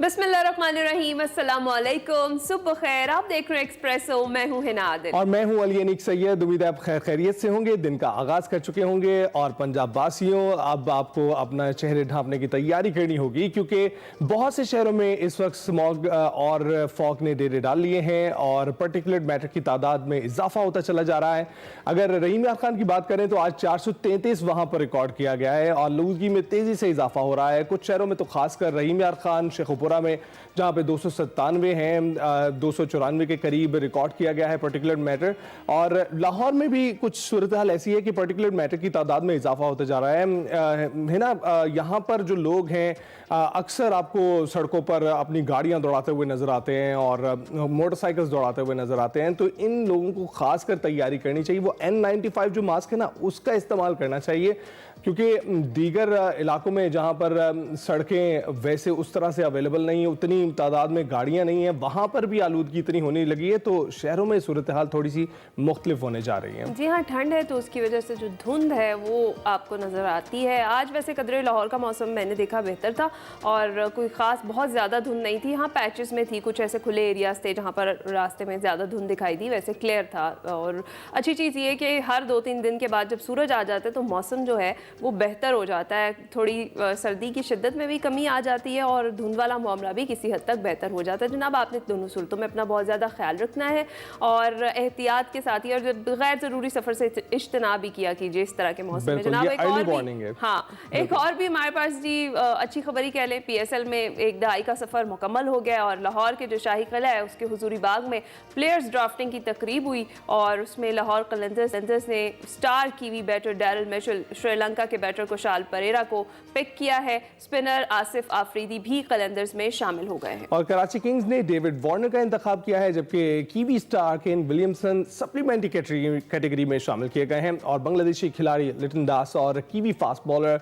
बिस्मिल्लाहिर्रहमानिर्रहीम, अस्सलाम वालेकुम, सुबह खैर। आप देख रहे हैं एक्सप्रेसो, मैं हूं हिना आदिल और मैं हूं अली अनीक सैयद। उम्मीद है आप खैर खैरियत से होंगे, दिन का आगाज़ कर चुके होंगे और पंजाब वासियों अब आपको अपना चेहरे ढांपने की तैयारी करनी होगी क्योंकि बहुत से शहरों में इस वक्त स्मॉग और फॉग ने डेरे डाल लिए हैं और पर्टिकुलर मैटर की तादाद में इजाफा होता चला जा रहा है। अगर रहीम यार खान की बात करें तो आज 433 वहां पर रिकॉर्ड किया गया है और आलूदगी में तेजी से इजाफा हो रहा है। कुछ शहरों में तो खासकर रहीम यार खान, शेखुपुरा में जहाँ पे 297 हैं, 294 के करीब रिकॉर्ड किया गया है पर्टिकुलर मैटर। और लाहौर में भी कुछ सूरत हाल ऐसी है कि पर्टिकुलर मैटर की तादाद में इजाफा होता जा रहा है ना। यहाँ पर जो लोग हैं अक्सर आपको सड़कों पर अपनी गाड़ियाँ दौड़ाते हुए नजर आते हैं और मोटरसाइकिल्स दौड़ाते हुए नजर आते हैं, तो इन लोगों को खासकर तैयारी करनी चाहिए। वो N95 जो मास्क है ना, उसका इस्तेमाल करना चाहिए क्योंकि दीगर इलाकों में जहाँ पर सड़कें वैसे उस तरह से अवेलेबल नहीं है, उतनी तादाद में गाड़ियाँ नहीं हैं, वहाँ पर भी आलूदगी इतनी होने लगी है, तो शहरों में सूरत हाल थोड़ी सी मुख्तलिफ होने जा रही है। जी हाँ, ठंड है तो उसकी वजह से जो धुंध है वो आपको नज़र आती है। आज वैसे कदरे लाहौर का मौसम मैंने देखा बेहतर था और कोई ख़ास बहुत ज़्यादा धुंध नहीं थी। हाँ, पैचेस में थी, कुछ ऐसे खुले एरियाज थे जहाँ पर रास्ते में ज़्यादा धुंध दिखाई दी, वैसे क्लियर था। और अच्छी चीज़ ये कि हर 2-3 दिन के बाद जब सूरज आ जाता है तो मौसम जो है वो बेहतर हो जाता है, थोड़ी सर्दी की शिद्दत में भी कमी आ जाती है और धुंध वाला मामला भी किसी हद तक बेहतर हो जाता है। जनाब, आपने दोनों सूरतों में अपना बहुत ज़्यादा ख्याल रखना है और एहतियात के साथ ही, और गैर ज़रूरी सफ़र से इज्तनाब भी किया कीजिए इस तरह के मौसम में। जनाब, एक और भी हमारे पास जी अच्छी खबर ही कह लें, PSL में 1 दहाई का सफ़र मुकम्मल हो गया और लाहौर के जो शाही किला है उसके हुजूरी बाग में प्लेयर्स ड्राफ्टिंग की तकरीब हुई और उसमें लाहौर कलंदर्स ने star Kiwi batter Daryl Mitchell, Sri Lanka के बैटर कुशाल परेरा को पिक किया है। स्पिनर आसिफ आफरीदी भी कलंदर्स में शामिल हो गए हैं और कराची किंग्स ने डेविड वार्नर का इंतखाब किया है, जबकि kiwi star Kane Williamson supplementary category में शामिल किए गए हैं और बांग्लादेशी खिलाड़ी लिटन दास और कीवी फास्ट बॉलर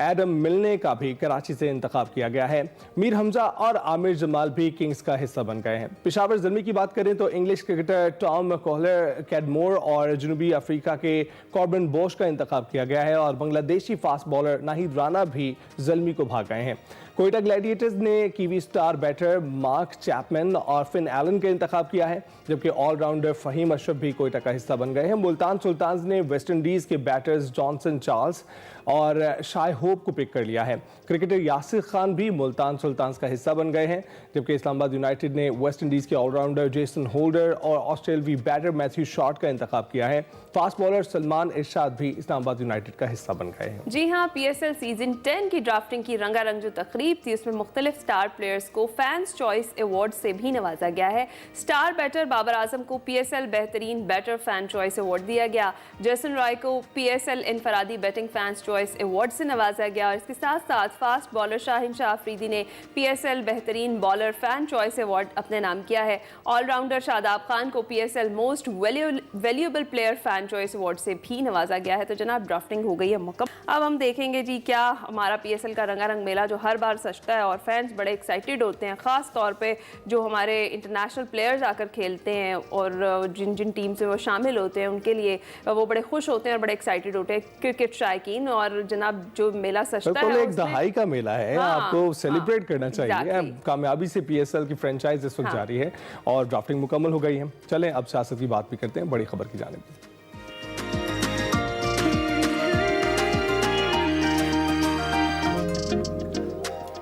एडम मिलने का भी कराची से इंतखाब किया गया है। मीर हमजा और आमिर जमाल भी किंग्स का हिस्सा बन गए हैं। पेशावर ज़ल्मी की बात करें तो English cricketer Tom Kohler, Cadmore और जनूबी अफ्रीका के कॉर्बन बोश का इंतखाब किया गया है और बांग्लादेशी फास्ट बॉलर नाहिद राना भी ज़ल्मी को भाग गए हैं। कोयटा ग्लैडिएटर्स ने Kiwi star batter Mark Chapman और फिन एलन का इंतखाब किया है, जबकि ऑलराउंडर फ़हीम अशरफ भी कोयटा का हिस्सा बन गए हैं। मुल्तान सुल्तान्स ने वेस्ट इंडीज़ के बैटर्स जॉनसन चार्ल्स और शाय होप को पिक कर लिया है। क्रिकेटर यासिर खान भी मुल्तान सुल्तान्स का हिस्सा बन गए हैं, जबकि इस्लामाबाद यूनाइटेड ने वेस्ट इंडीज़ के ऑलराउंडर जेसन होल्डर और ऑस्ट्रेलवी बैटर मैथ्यू शॉर्ट का इंतखाब किया है। फास्ट बॉलर सलमान इरशाद भी इस्लामाबाद यूनाइटेड का हिस्सा बन गए हैं। जी हाँ, PSL सीजन 10 की ड्राफ्टिंग की रंगारंग जो तकरीब थी उसमें मुख्तलिफ स्टार प्लेयर्स को फैंस चॉइस अवार्ड से भी नवाजा गया है। स्टार बैटर बाबर आजम को PSL बेहतरीन बैटर फैन चॉइस अवार्ड दिया गया। जैसन रॉय को PSL इनफरादी बैटिंग फैंस चॉइस अवार्ड से नवाजा गया और इसके साथ साथ फास्ट बॉलर शाहिन शाह अफरीदी ने PSL बेहतरीन बॉलर फैन चॉइस अवार्ड अपने नाम किया है। ऑलराउंडर शादाब खान को PSL most valuable player fan choice award से भी नवाजा गया है। तो जनाब, ड्राफ्टिंग हो गई है मुकम्मल। अब हम देखेंगे जी क्या हमारा PSL का रंगारंग मेला जो हर बार सजता है और फैंस बड़े एक्साइटेड होते हैं, ख़ास तौर पे जो हमारे इंटरनेशनल प्लेयर्स आकर खेलते हैं और जिन जिन टीम से वो शामिल होते हैं उनके लिए वो बड़े खुश होते हैं और बड़े एक्साइटेड होते हैं क्रिकेट शायकीन। और जनाब, जो मेला सजता है 1 दहाई का मेला है, आपको सेलिब्रेट करना चाहिए। कामयाबी से PSL की फ्रेंचाइज इस वक्त जारी है और ड्राफ्टिंग मुकम्मल हो गई है। चलें अब सियासत की बात भी करते हैं, बड़ी खबर की जानिब।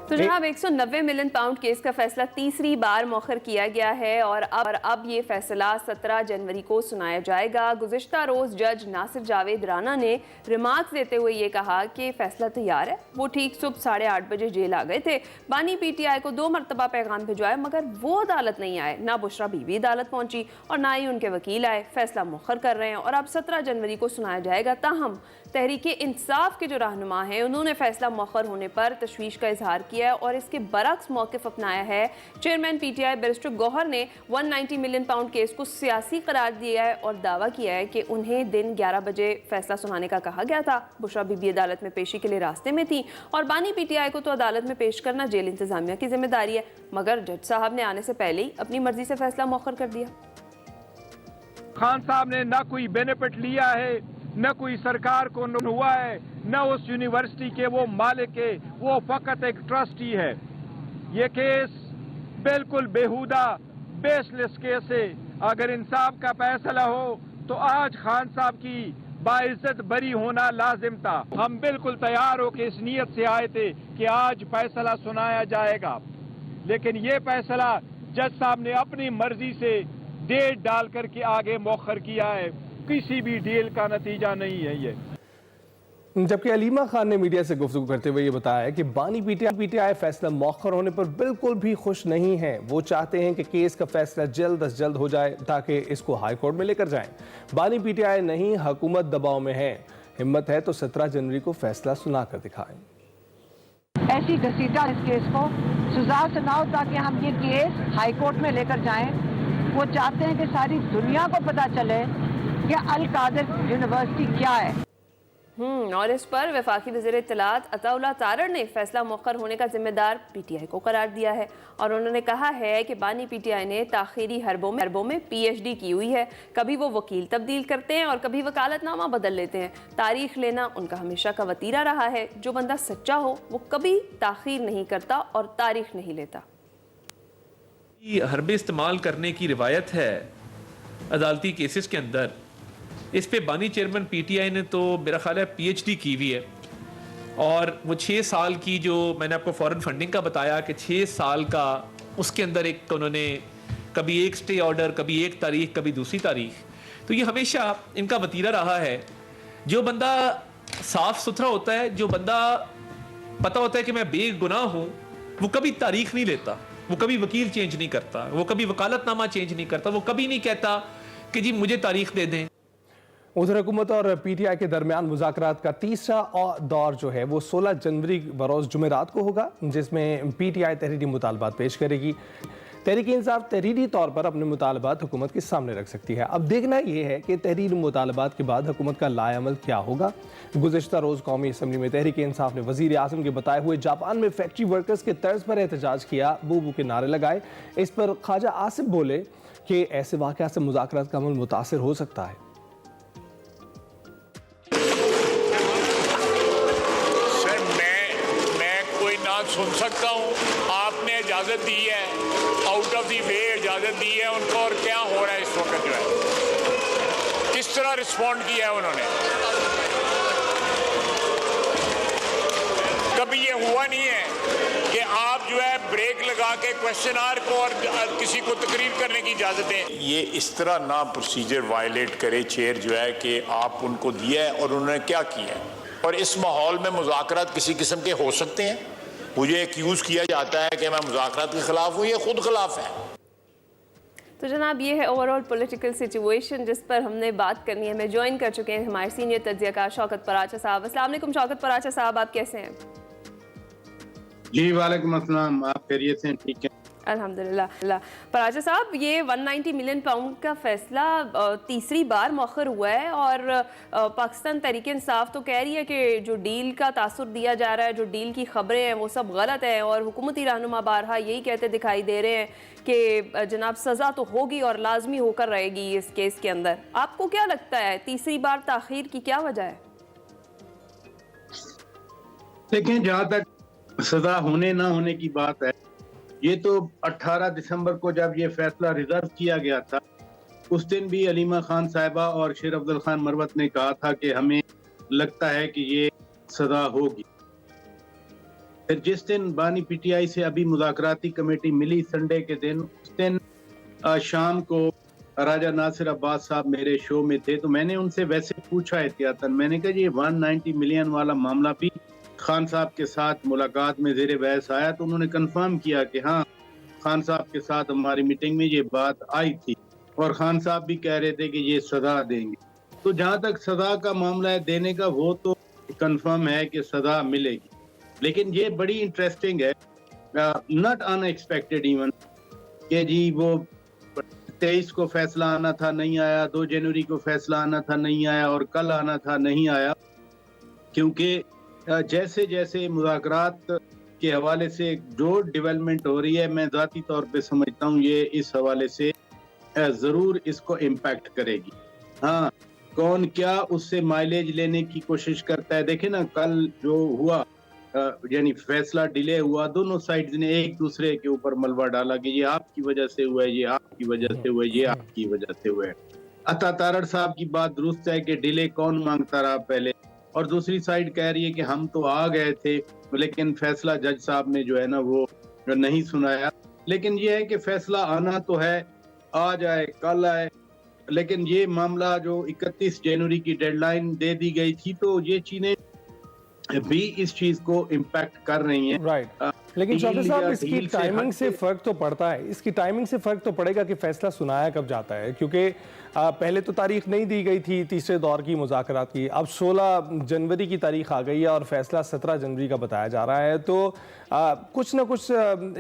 तो जनाब, 190 मिलियन पाउंड केस का फैसला तीसरी बार मौखर किया गया है और अब ये फैसला 17 जनवरी को सुनाया जाएगा। गुज़िश्ता रोज़ जज नासिर जावेद राना ने रिमार्क्स देते हुए ये कहा कि फैसला तैयार है। वो ठीक सुबह 8:30 बजे जेल आ गए थे। बानी PTI को 2 मरतबा पैगाम भिजवाए मगर वो अदालत नहीं आए, ना बुशरा बीबी अदालत पहुंची और ना ही उनके वकील आए। फैसला मौखर कर रहे हैं और अब 17 जनवरी को सुनाया जाएगा। ताहम तहरीके इंसाफ के जो रहनुमा हैं उन्होंने फैसला मौखर होने पर तशवीश का इजहार किया है और इसके बरक्स मौक़िफ़ अपनाया है। चेयरमैन PTI बैरिस्टर गौहर ने 190 मिलियन पाउंड केस को सियासी करार दिया है और दावा किया है कि उन्हें दिन 11 बजे फैसला सुनाने का कहा गया था। बुशरा बीबी अदालत में पेशी के लिए रास्ते में थी और बानी PTI को तो अदालत में पेश करना जेल इंतजामिया की जिम्मेदारी है, मगर जज साहब ने आने से पहले ही अपनी मर्जी से फैसला मौखर कर दिया। खान साहब ने ना कोई बेनिफिट लिया है, न कोई सरकार को हुआ है, न उस यूनिवर्सिटी के वो मालिक है, वो फकत एक ट्रस्टी है। ये केस बिल्कुल बेहुदा बेसलेस केस है। अगर इंसाफ का फैसला हो तो आज खान साहब की बाइज्जत बरी होना लाजिम था। हम बिल्कुल तैयार हो के इस नीयत से आए थे कि आज फैसला सुनाया जाएगा, लेकिन ये फैसला जज साहब ने अपनी मर्जी से डेट डाल करके आगे मौखर किया है। किसी भी डील का नतीजा नहीं है ये। जबकि अलीमा खान ने मीडिया से गुफ्तगू करते हुए ये बताया कि बानी पीटीआई फैसला मौखर होने पर बिल्कुल भी खुश नहीं है। वो चाहते हैं कि केस का फैसला जल्द अज जल्द हो जाए ताकि इसको हाई कोर्ट में लेकर जाएं। बानी पीटीआई नहीं, हुकूमत दबाव में है। हिम्मत है तो 17 जनवरी को फैसला सुनाकर दिखाएं। ऐसी घसीटा इस केस को सजा सुनाओ ताकि हम ये केस हाई कोर्ट में लेकर जाएं। वो चाहते हैं कि सारी दुनिया को पता चले कि अल कादिर यूनिवर्सिटी क्या है। और इस पर वफाकी वज़ीर इत्तलात अताउल्लाह तारड़ ने फैसला मौखर होने का जिम्मेदार पीटीआई को करार दिया है और उन्होंने कहा है कि बानी पीटीआई ने ताखीरी हरबों में पीएचडी की हुई है। कभी वो वकील तब्दील करते हैं और कभी वकालतनामा बदल लेते हैं। तारीख लेना उनका हमेशा का वतीरा रहा है। जो बंदा सच्चा हो वो कभी ताखीर नहीं करता और तारीख नहीं लेता। हरबे इस्तेमाल करने की रिवायत है अदालती केसेस के अंदर। इस पे बानी चेयरमैन पीटीआई ने तो मेरा ख्याल है पीएचडी की हुई है और वो 6 साल की, जो मैंने आपको फॉरेन फंडिंग का बताया कि 6 साल का, उसके अंदर एक उन्होंने कभी एक स्टे ऑर्डर, कभी एक तारीख, कभी दूसरी तारीख। तो ये हमेशा इनका वतीरा रहा है। जो बंदा साफ सुथरा होता है, जो बंदा पता होता है कि मैं बेगुनाह हूँ, वो कभी तारीख नहीं लेता, वो कभी वकील चेंज नहीं करता, वो कभी वकालतनामा चेंज नहीं करता, वो कभी नहीं कहता कि जी मुझे तारीख दे दें। उधर हुकूमत और पीटीआई के दरमियान मुज़ाकरात का तीसरा दौर जो है वो 16 जनवरी बरोज़ जुमेरात को होगा, जिसमें पीटीआई तहरीरी मुतालबात पेश करेगी। तहरीक इंसाफ तहरीरी तौर पर अपने मुतालबात हुकूमत के सामने रख सकती है। अब देखना यह है कि तहरीरी मुतालबात के बाद हुकूमत का लाएअमल क्या होगा। गुज़िश्ता रोज़ कौमी असम्बली में तहरीक इंसाफ ने वज़ीर आज़म के बताए हुए जापान में फैक्ट्री वर्कर्स के तर्ज पर एहतजाज किया, बू बू के नारे लगाए। इस पर ख्वाजा आसिफ बोले कि ऐसे वाक़यात से मुज़ाकरात का अमल मुतासिर हो सकता है। सुन सकता हूँ, आपने इजाज़त दी है, आउट ऑफ दी वे इजाज़त दी है उनको, और क्या हो रहा है इस वक्त जो है, किस तरह रिस्पॉन्ड किया है उन्होंने। कभी ये हुआ नहीं है कि आप जो है ब्रेक लगा के क्वेश्चन आवर को और किसी को तकरीर करने की इजाज़त दें। ये इस तरह ना प्रोसीजर वायलेट करे चेयर जो है कि आप उनको दिया है और उन्होंने क्या किया है। और इस माहौल में मुज़ाकरात किसी किस्म के हो सकते हैं। मुझे एक्यूज़ किया जाता है कि मैं मुज़ाकरात के खिलाफ हूँ, ये खुद खिलाफ है। तो जनाब ये है ओवरऑल पॉलिटिकल सिचुएशन जिस पर हमने बात करनी है। मैं ज्वाइन कर चुके हैं हमारे सीनियर तज्ज़ियाकार शौकत पराचा साहब। अस्सलाम वालेकुम शौकत पराचा साहब, आप कैसे हैं? जी वालेकुम अस्सलाम, आप खैरियत से? ठीक है अल्हम्दुलिल्लाह। पराचा साहब, ये 190 मिलियन पाउंड का फैसला तीसरी बार मौखर हुआ है और पाकिस्तान तहरीक इंसाफ तो कह रही है कि जो डील का तासुर दिया जा रहा है, जो डील की खबरें हैं वो सब गलत हैं और हुकूमती रहनुमा बारहा यही कहते दिखाई दे रहे हैं कि जनाब सज़ा तो होगी और लाजमी होकर रहेगी इस केस के अंदर। आपको क्या लगता है तीसरी बार ताख़ीर की क्या वजह है? देखें, जहाँ तक सजा होने ना होने की बात है, ये तो 18 दिसंबर को जब ये फैसला रिजर्व किया गया था, उस दिन भी अलीमा खान साहिबा और शेर अफजल खान मरवत ने कहा था कि हमें लगता है कि ये सजा होगी। फिर जिस दिन बानी पीटीआई से अभी मुज़ाकराती कमेटी मिली संडे के दिन, उस दिन शाम को राजा नासिर अब्बास साहब मेरे शो में थे, तो मैंने उनसे वैसे पूछा एहतियातन, मैंने कहा ये 190 मिलियन वाला मामला भी खान साहब के साथ मुलाकात में ज़ेरे बहस आया, तो उन्होंने कंफर्म किया कि हाँ, खान साहब के साथ हमारी मीटिंग में ये बात आई थी और खान साहब भी कह रहे थे कि ये सजा देंगे। तो जहाँ तक सजा का मामला है देने का, वो तो कंफर्म है कि सजा मिलेगी। लेकिन ये बड़ी इंटरेस्टिंग है, नॉट अनएक्सपेक्टेड इवन, कि जी वो 23 को फैसला आना था नहीं आया, 2 जनवरी को फैसला आना था नहीं आया और कल आना था नहीं आया, क्योंकि जैसे जैसे मुज़ाकरात के हवाले से जो डेवलपमेंट हो रही है, मैं ज़ाती तौर पे समझता हूँ ये इस हवाले से ज़रूर इसको इम्पैक्ट करेगी। हाँ, कौन क्या उससे माइलेज लेने की कोशिश करता है। देखे ना, कल जो हुआ यानी फैसला डिले हुआ, दोनों साइड्स ने एक दूसरे के ऊपर मलबा डाला कि ये आपकी वजह से हुआ है, ये आपकी वजह से हुआ है, ये आपकी वजह से हुआ है। अता तारड़ साहब की बात दुरुस्त है कि डिले कौन मांगता रहा पहले, और दूसरी साइड कह रही है कि हम तो आ गए थे लेकिन फैसला जज साहब ने जो है ना वो नहीं सुनाया। लेकिन ये है कि फैसला आना तो है, आज आए कल आए, लेकिन ये मामला जो 31 जनवरी की डेडलाइन दे दी गई थी, तो ये चीजें भी इस चीज को इम्पैक्ट कर रही हैं। राइट, लेकिन चौधरी साहब इसकी ढील से टाइमिंग से हटके- फर्क तो पड़ता है, इसकी टाइमिंग से फर्क तो पड़ेगा कि फैसला सुनाया कब जाता है, क्योंकि पहले तो तारीख नहीं दी गई थी तीसरे दौर की मुज़ाकरात की, अब 16 जनवरी की तारीख आ गई है और फैसला 17 जनवरी का बताया जा रहा है। तो कुछ ना कुछ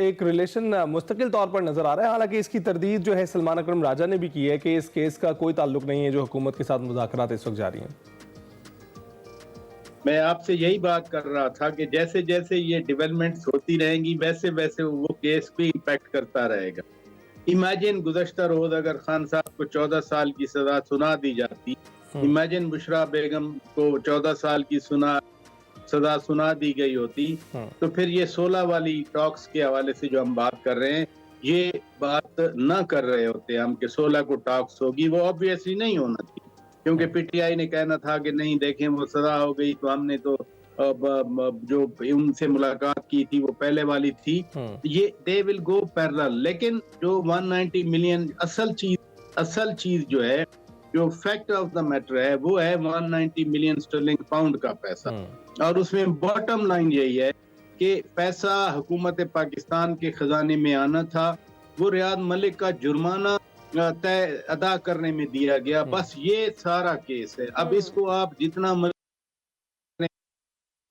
एक रिलेशन मुस्तकिल तौर पर नजर आ रहा है। हालांकि इसकी तरदीद जो है सलमान अकरम राजा ने भी की है कि इस केस का कोई ताल्लुक नहीं है जो हुकूमत के साथ मुज़ाकरात इस वक्त जारी हैं। मैं आपसे यही बात कर रहा था कि जैसे जैसे ये डेवलपमेंट्स होती रहेंगी वैसे वैसे वो केस भी इम्पैक्ट करता रहेगा। इमेजिन गुज़श्ता रोज अगर खान साहब को 14 साल की सजा सुना दी जाती, इमेजिन बुशरा बेगम को 14 साल की सजा सुना दी गई होती, तो फिर ये 16 वाली टॉक्स के हवाले से जो हम बात कर रहे हैं, ये बात न कर रहे होते हम कि 16 को टॉक्स होगी, वो ऑब्वियसली नहीं होना थी, क्योंकि पीटीआई ने कहना था कि नहीं देखें वो सजा हो गई, तो हमने तो जो उनसे मुलाकात की थी वो पहले वाली थी, ये दे विल गो पैरेलल। लेकिन जो 190 मिलियन असल चीज जो है, जो फैक्ट ऑफ द मैटर है, वो है 190 मिलियन स्टर्लिंग पाउंड का पैसा, और उसमें बॉटम लाइन यही है कि पैसा हुकूमत पाकिस्तान के खजाने में आना था, वो रियाद मलिक का जुर्माना तय अदा करने में दिया गया, बस ये सारा केस है। अब इसको आप जितना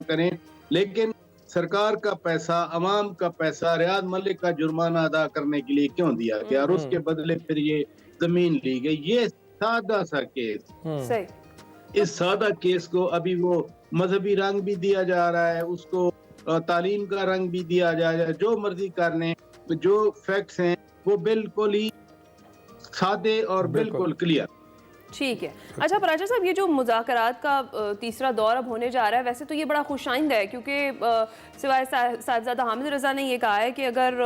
करें, लेकिन सरकार का पैसा, अवाम का पैसा रियाद मलिक का जुर्माना अदा करने के लिए क्यों दिया गया, और उसके बदले फिर ये जमीन ली गई। ये सादा सा केस, सही। इस सादा केस को अभी वो मजहबी रंग भी दिया जा रहा है, उसको तालीम का रंग भी दिया जा रहा है, जो मर्जी कर लें, जो फैक्ट्स हैं वो बिल्कुल ही सादे और बिल्कुल क्लियर। ठीक है। अच्छा परांजा साहब, ये जो मुज़ाकरात का तीसरा दौर अब होने जा रहा है, वैसे तो ये बड़ा खुशाइंद है, क्योंकि सिवाय साहिबजादा हामिद रज़ा ने ये कहा है कि अगर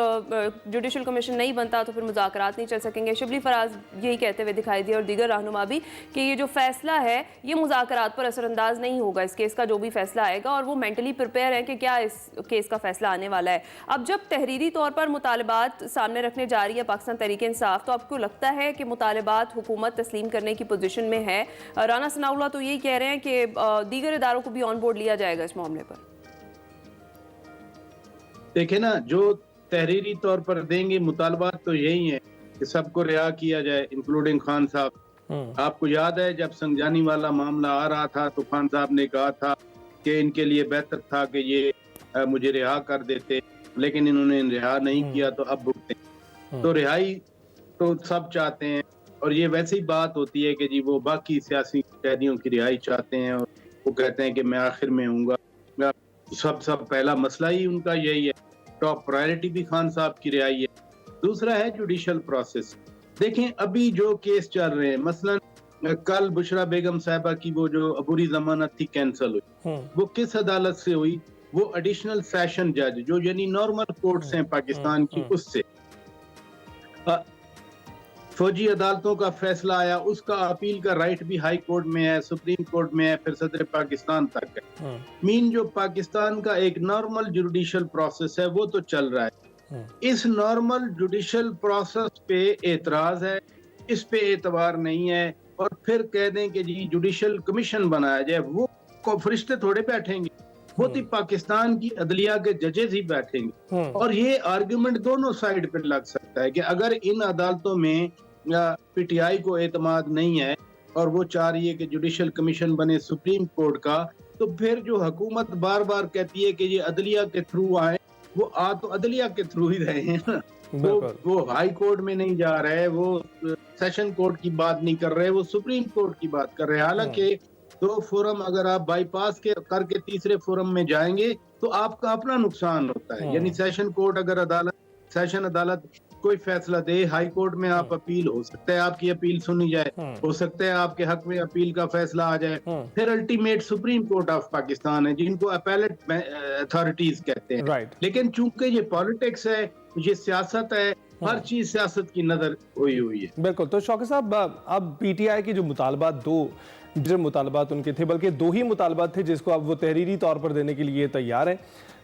जुडिशल कमीशन नहीं बनता तो फिर मुज़ाकरात नहीं चल सकेंगे। शिबली फराज यही कहते हुए दिखाई दिए और दीगर रहनुमा भी कि ये जो फैसला है ये मुज़ाकरात पर असरअंदाज नहीं होगा, इस केस का जो भी फैसला आएगा, और वो मेंटली प्रिपेयर है कि क्या इस केस का फैसला आने वाला है। अब जब तहरीरी तौर पर मुतालबात सामने रखने जा रही है पाकिस्तान तहरीक इंसाफ, तो आपको लगता है कि मुतालबात हुकूमत तस्लीम करने की पोजीशन में है? राना सनाउल्लाह तो यही कह रहे हैं कि दीगर इदारों को भी ऑन बोर्ड लिया जाएगा इस मामले पर। देखे ना, जो तहरीरी तौर पर देंगे मुतालबात तो यही है कि सबको रिहा किया जाए, इंक्लूडिंग खान साहब। आपको याद है जब संजानी वाला मामला आ रहा था तो खान साहब ने कहा था कि इनके लिए बेहतर था कि ये मुझे रिहा कर देते, लेकिन इन्होंने रिहा नहीं किया, तो अब भुगते। तो रिहाई तो सब चाहते हैं, और ये वैसी बात होती है कि जी वो बाकी सियासी कैदियों की रिहाई चाहते हैं, और वो कहते हैं कि मैं आखिर में हूँगा। सब पहला मसला ही उनका यही है, टॉप प्रायोरिटी भी खान साहब की रिहाई है। दूसरा है जुडिशल प्रोसेस। देखें अभी जो केस चल रहे हैं, मसलन कल बुशरा बेगम साहिबा की वो जो अबूरी जमानत थी कैंसिल हुई, वो किस अदालत से हुई? वो एडिशनल सेशन जज जो यानी नॉर्मल कोर्ट्स हैं पाकिस्तान की, उससे फौजी अदालतों का फैसला आया, उसका अपील का राइट भी हाई कोर्ट में है, सुप्रीम कोर्ट में है, फिर सदर पाकिस्तान तक है। मीन जो पाकिस्तान का एक नॉर्मल जुडिशल प्रोसेस है वो तो चल रहा है। इस नॉर्मल जुडिशल प्रोसेस पे एतराज है, इस पे एतबार नहीं है, और फिर कह दें कि जी जुडिशल कमीशन बनाया जाए, वो फरिश्ते थोड़े बैठेंगे, वो तो पाकिस्तान की अदलिया के जजेस ही बैठेंगे। और ये आर्गुमेंट दोनों साइड पे लग सकता है कि अगर इन अदालतों में पीटीआई को एतमाद नहीं है और वो चाह रही है कि जुडिशल कमीशन बने सुप्रीम कोर्ट का, तो फिर जो हुकूमत बार बार कहती है कि ये अदलिया के थ्रू आए, वो आ तो अदलिया के थ्रू ही रहे हैं ना। वो हाई कोर्ट में नहीं जा रहे, वो सेशन कोर्ट की बात नहीं कर रहे, वो सुप्रीम कोर्ट की बात कर रहे हैं। हालांकि दो फोरम अगर आप बाईपास करके तीसरे फोरम में जाएंगे तो आपका अपना नुकसान होता है। यानी सेशन कोर्ट अगर सेशन अदालत کوئی فیصلہ دے، ہائی کورٹ میں آپ اپیل، ہو سکتا ہے آپ کی اپیل سنی جائے، ہو سکتا ہے آپ کے حق میں اپیل کا فیصلہ آ جائے، پھر ultimate supreme court of Pakistan ہے جن کو اپیلٹ اتھارٹیز کہتے ہیں. رائٹ. لیکن چونکہ یہ پالیٹکس ہے، یہ سیاست ہے، ہر چیز سیاست کی نظر ہوئی ہے. بالکل. تو شوکت صاحب اب پی ٹی آئی کے جو مطالبات، دو مطالبات ان کے تھے، بلکہ دو ہی مطالبات تھے جس کو اب وہ تحریری طور پر دینے کے لیے تیار ہیں.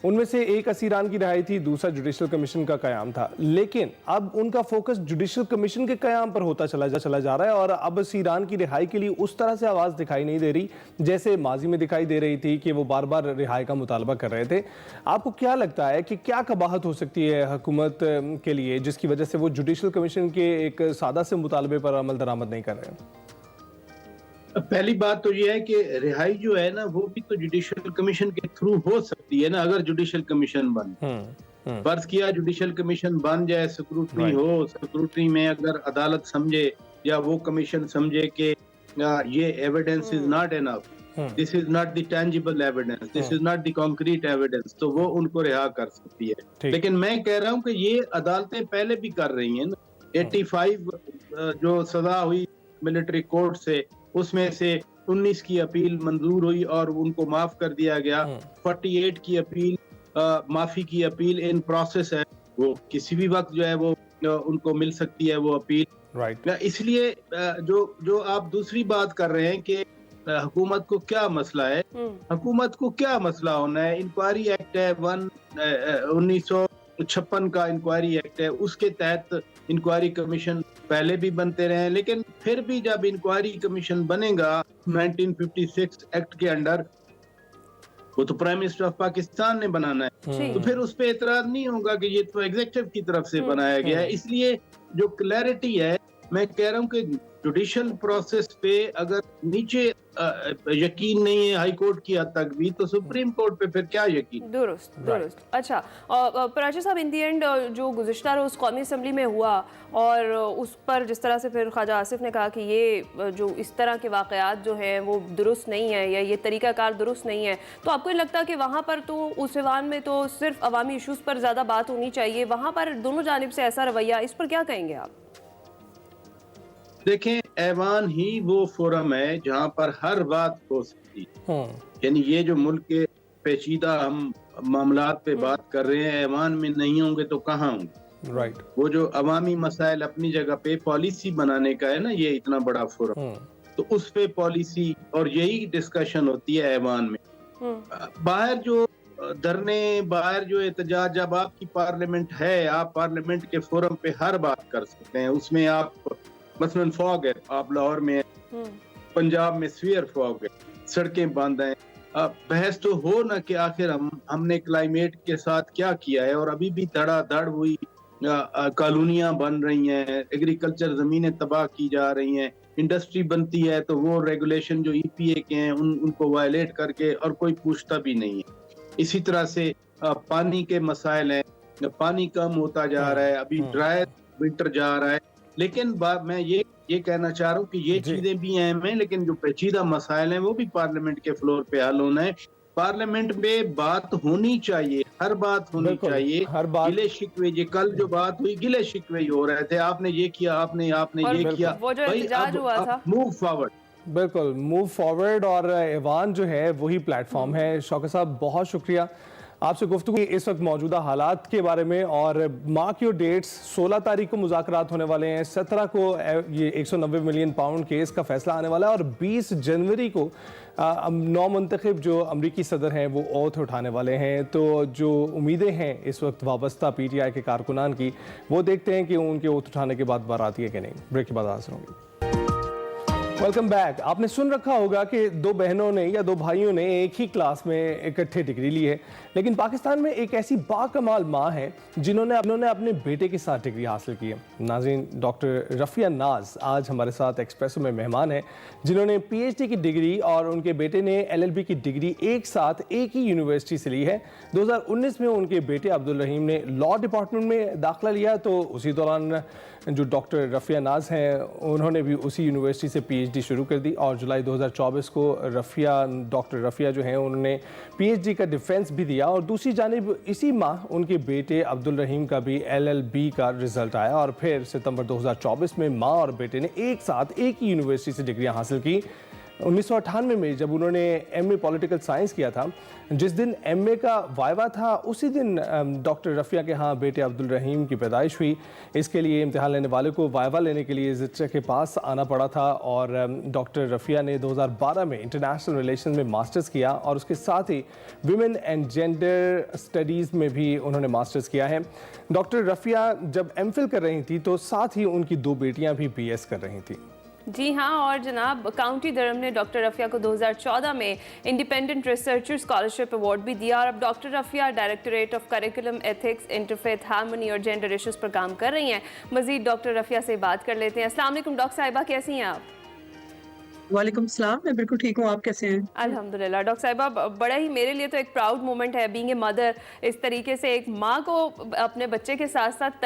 ان میں سے ایک اسیران کی رہائی تھی، دوسرا جوڈیشل کمیشن کا قیام تھا. لیکن اب ان کا فوکس جوڈیشل کمیشن کے قیام پر ہوتا چلا جا رہا ہے، اور اب اسیران کی رہائی کے لیے اس طرح سے آواز دکھائی نہیں دے رہی جیسے ماضی میں دکھائی دے رہی تھی کہ وہ بار بار رہائی کا مطالبہ کر رہے تھے. آپ کو کیا لگتا ہے کہ کیا قباحت ہو سکتی ہے حکومت کے لیے جس کی وجہ سے وہ جوڈیشل کمیشن کے ایک سادہ سے مطالبے پر عمل درآمد نہیں کر رہے ہیں؟ پہلی بات تو یہ ہے کہ رہائی جو ہے نا وہ بھی تو جوڈیشل کمیشن کے تھرو ہو سکتی ہے نا. اگر جوڈیشل کمیشن فرض کیا جوڈیشل کمیشن بن جائے، سکروٹنی ہو، سکروٹنی میں اگر عدالت سمجھے یا وہ کمیشن سمجھے کہ یہ evidence is not enough, this is not the tangible evidence, this is not the concrete evidence, تو وہ ان کو رہا کر سکتی ہے. لیکن میں کہہ رہا ہوں کہ یہ عدالتیں پہلے بھی کر رہی ہیں نا. 85 جو سزا ہوئی ملٹری کورٹ سے، اس میں سے 19 کی اپیل منظور ہوئی اور ان کو معاف کر دیا گیا. 48 کی اپیل، معافی کی اپیل ان پروسیس ہے، وہ کسی بھی وقت جو ہے وہ ان کو مل سکتی ہے وہ اپیل. اس لیے جو آپ دوسری بات کر رہے ہیں کہ حکومت کو کیا مسئلہ ہے، حکومت کو کیا مسئلہ ہونا ہے. انکوائری ایکٹ ہے 1956 کا انکوائری ایکٹ ہے، اس کے تحت انکوائری کمیشن پہلے بھی بنتے رہے ہیں. لیکن پھر بھی جب انکوائری کمیشن بنے گا 1956 ایکٹ کے انڈر، وہ تو پرائم منسٹر آف پاکستان نے بنانا ہے، تو پھر اس پہ اعتراض نہیں ہوگا کہ یہ تو ایگزیکٹو کی طرف سے بنایا گیا ہے. اس لیے جو کلیئرٹی ہے، میں کہہ رہا ہوں کہ جوڈیشل پروسیس پہ اگر نیچے یقین نہیں ہے ہائی کورٹ کی حد تک بھی، تو سپریم کورٹ پہ پھر کیا یقین. درست. اچھا پراچا صاحب، ان دی اینڈ جو گزشتہ روز قومی اسمبلی میں ہوا اور اس پر جس طرح سے پھر خواجہ آصف نے کہا کہ یہ جو اس طرح کے واقعات جو ہیں وہ درست نہیں ہے یا یہ طریقہ کار درست نہیں ہے، تو آپ کو لگتا ہے کہ وہاں پر تو اس ایوان میں تو صرف عوامی ایشوز پر زیادہ بات ہونی چاہیے، وہاں پر دونوں جانب سے ایسا رویہ، اس پر کیا کہیں گے آپ؟ دیکھیں، ایوان ہی وہ فورم ہے جہاں پر ہر بات ہو سکتی ہے. یعنی یہ جو ملک کے پیچیدہ ہم معاملات پہ بات کر رہے ہیں، ایوان میں نہیں ہوں گے تو کہاں ہوں گے. وہ جو عوامی مسائل اپنی جگہ پہ پالیسی بنانے کا ہے نا، یہ اتنا بڑا فورم، تو اس پہ پالیسی اور یہی ڈسکشن ہوتی ہے ایوان میں. باہر جو دھرنے، باہر جو احتجاج، جب آپ کی پارلیمنٹ ہے، آپ پارلیمنٹ کے فورم پہ ہر بات کر سکتے ہیں. اس میں آپ مثلاً فاگ ہے، آپ لاہور میں پنجاب میں سویئر فاگ ہے، سڑکیں بند ہیں. بحث تو ہو نا کہ آخر ہم نے کلائمیٹ کے ساتھ کیا کیا ہے، اور ابھی بھی دھڑا دھڑ ہوئی کالونیاں بن رہی ہیں، ایگریکلچر زمینیں تباہ کی جا رہی ہیں. انڈسٹری بنتی ہے تو وہ ریگولیشن جو ای پی اے کے ہیں ان کو وائلیٹ کر کے، اور کوئی پوچھتا بھی نہیں ہے. اسی طرح سے پانی کے مسائل ہیں، پانی کم ہوتا جا رہا ہے، ابھی ڈرائی ونٹر جا رہا ہے. لیکن میں یہ کہنا چاہ رہا ہوں کہ یہ چیزیں بھی اہم ہیں، لیکن جو پیچیدہ مسائل ہیں وہ بھی پارلیمنٹ کے فلور پہ حل ہونا ہے. پارلیمنٹ میں بات ہونی چاہیے، ہر بات ہونی چاہیے. گلے شکوے، یہ کل جو بات ہوئی گلے شکوے ہی ہو رہے تھے، آپ نے یہ کیا، آپ نے یہ کیا. وہ جو احتجاج ہوا تھا، موو فارورڈ. بالکل موو فارورڈ، اور ایوان جو ہے وہی پلیٹ فارم ہے. شوکت صاحب بہت شکریہ آپ سے گفتگو اس وقت موجودہ حالات کے بارے میں. اور مارک یور ڈیٹس، 16 تاریخ کو مذاکرات ہونے والے ہیں، 17 کو یہ 190 ملین پاؤنڈ کیس کا فیصلہ آنے والا ہے، اور 20 جنوری کو نو منتخب جو امریکی صدر ہیں وہ اوتھ اٹھانے والے ہیں. تو جو امیدیں ہیں اس وقت وابستہ پی ٹی آئی کے کارکنان کی، وہ دیکھتے ہیں کہ ان کے اوتھ اٹھانے کے بعد بات آتی ہے کہ نہیں. بریک کے بعد حاضر ہوں گے. Welcome back. آپ نے سن رکھا ہوگا کہ دو بہنوں نے یا دو بھائیوں نے ایک ہی کلاس میں اکٹھے ڈگری لی ہے، لیکن پاکستان میں ایک ایسی باکمال ماں ہے جنہوں نے اپنے بیٹے کے ساتھ ڈگری حاصل کی ہے. ناظرین، ڈاکٹر رفیہ ناز آج ہمارے ساتھ ایکسپریسو میں مہمان ہیں، جنہوں نے پی ایچ ڈی کی ڈگری اور ان کے بیٹے نے ایل ایل بی کی ڈگری ایک ساتھ ایک ہی یونیورسٹی سے لی ہے. 2019 میں ان کے بیٹے عبدالرحیم نے لاء ڈپارٹمنٹ میں داخلہ لیا، تو اسی دوران जो डॉक्टर रफ़िया नाज हैं उन्होंने भी उसी यूनिवर्सिटी से पीएचडी शुरू कर दी और जुलाई 2024 को डॉक्टर रफ़िया जो हैं उन्होंने पीएचडी का डिफेंस भी दिया। और दूसरी जानिब इसी माह उनके बेटे अब्दुल रहीम का भी LLB का रिज़ल्ट आया और फिर सितंबर 2024 में माँ और बेटे ने एक साथ एक ही यूनिवर्सिटी से डिग्रियां हासिल की। 1998 में जब उन्होंने MA पॉलिटिकल साइंस किया था, जिस दिन MA का वाइवा था उसी दिन डॉक्टर रफ़िया के यहाँ बेटे अब्दुल रहीम की पैदाइश हुई। इसके लिए इम्तिहान लेने वाले को वाइवा लेने के लिए ज़िट्रा के पास आना पड़ा था और डॉक्टर रफ़िया ने 2012 में इंटरनेशनल रिलेशन में मास्टर्स किया और उसके साथ ही विमेन एंड जेंडर स्टडीज़ में भी उन्होंने मास्टर्स किया है। डॉक्टर रफ़िया जब MPhil कर रही थी तो साथ ही उनकी 2 बेटियाँ भी BS कर रही थी। जी हाँ, और जनाब काउंटी धर्म ने डॉक्टर रफ़िया को 2014 में इंडिपेंडेंट रिसर्चर स्कॉलरशिप अवार्ड भी दिया और अब doctor Rafia directorate of curriculum ethics, interfaith harmony और जेंडर इश्यूज़ पर काम कर रही हैं। मज़ीद डॉक्टर रफ़िया से बात कर लेते हैं। अस्सलाम वालेकुम डॉक्टर साहिबा, कैसी हैं आप? वालेकुम सलाम, मैं बिल्कुल ठीक हूँ, आप कैसे हैं? अल्हम्दुलिल्लाह। डॉक्टर साहिबा, बड़ा ही मेरे लिए तो एक प्राउड मोमेंट है बीइंग ए मदर, इस तरीके से एक माँ को अपने बच्चे के साथ साथ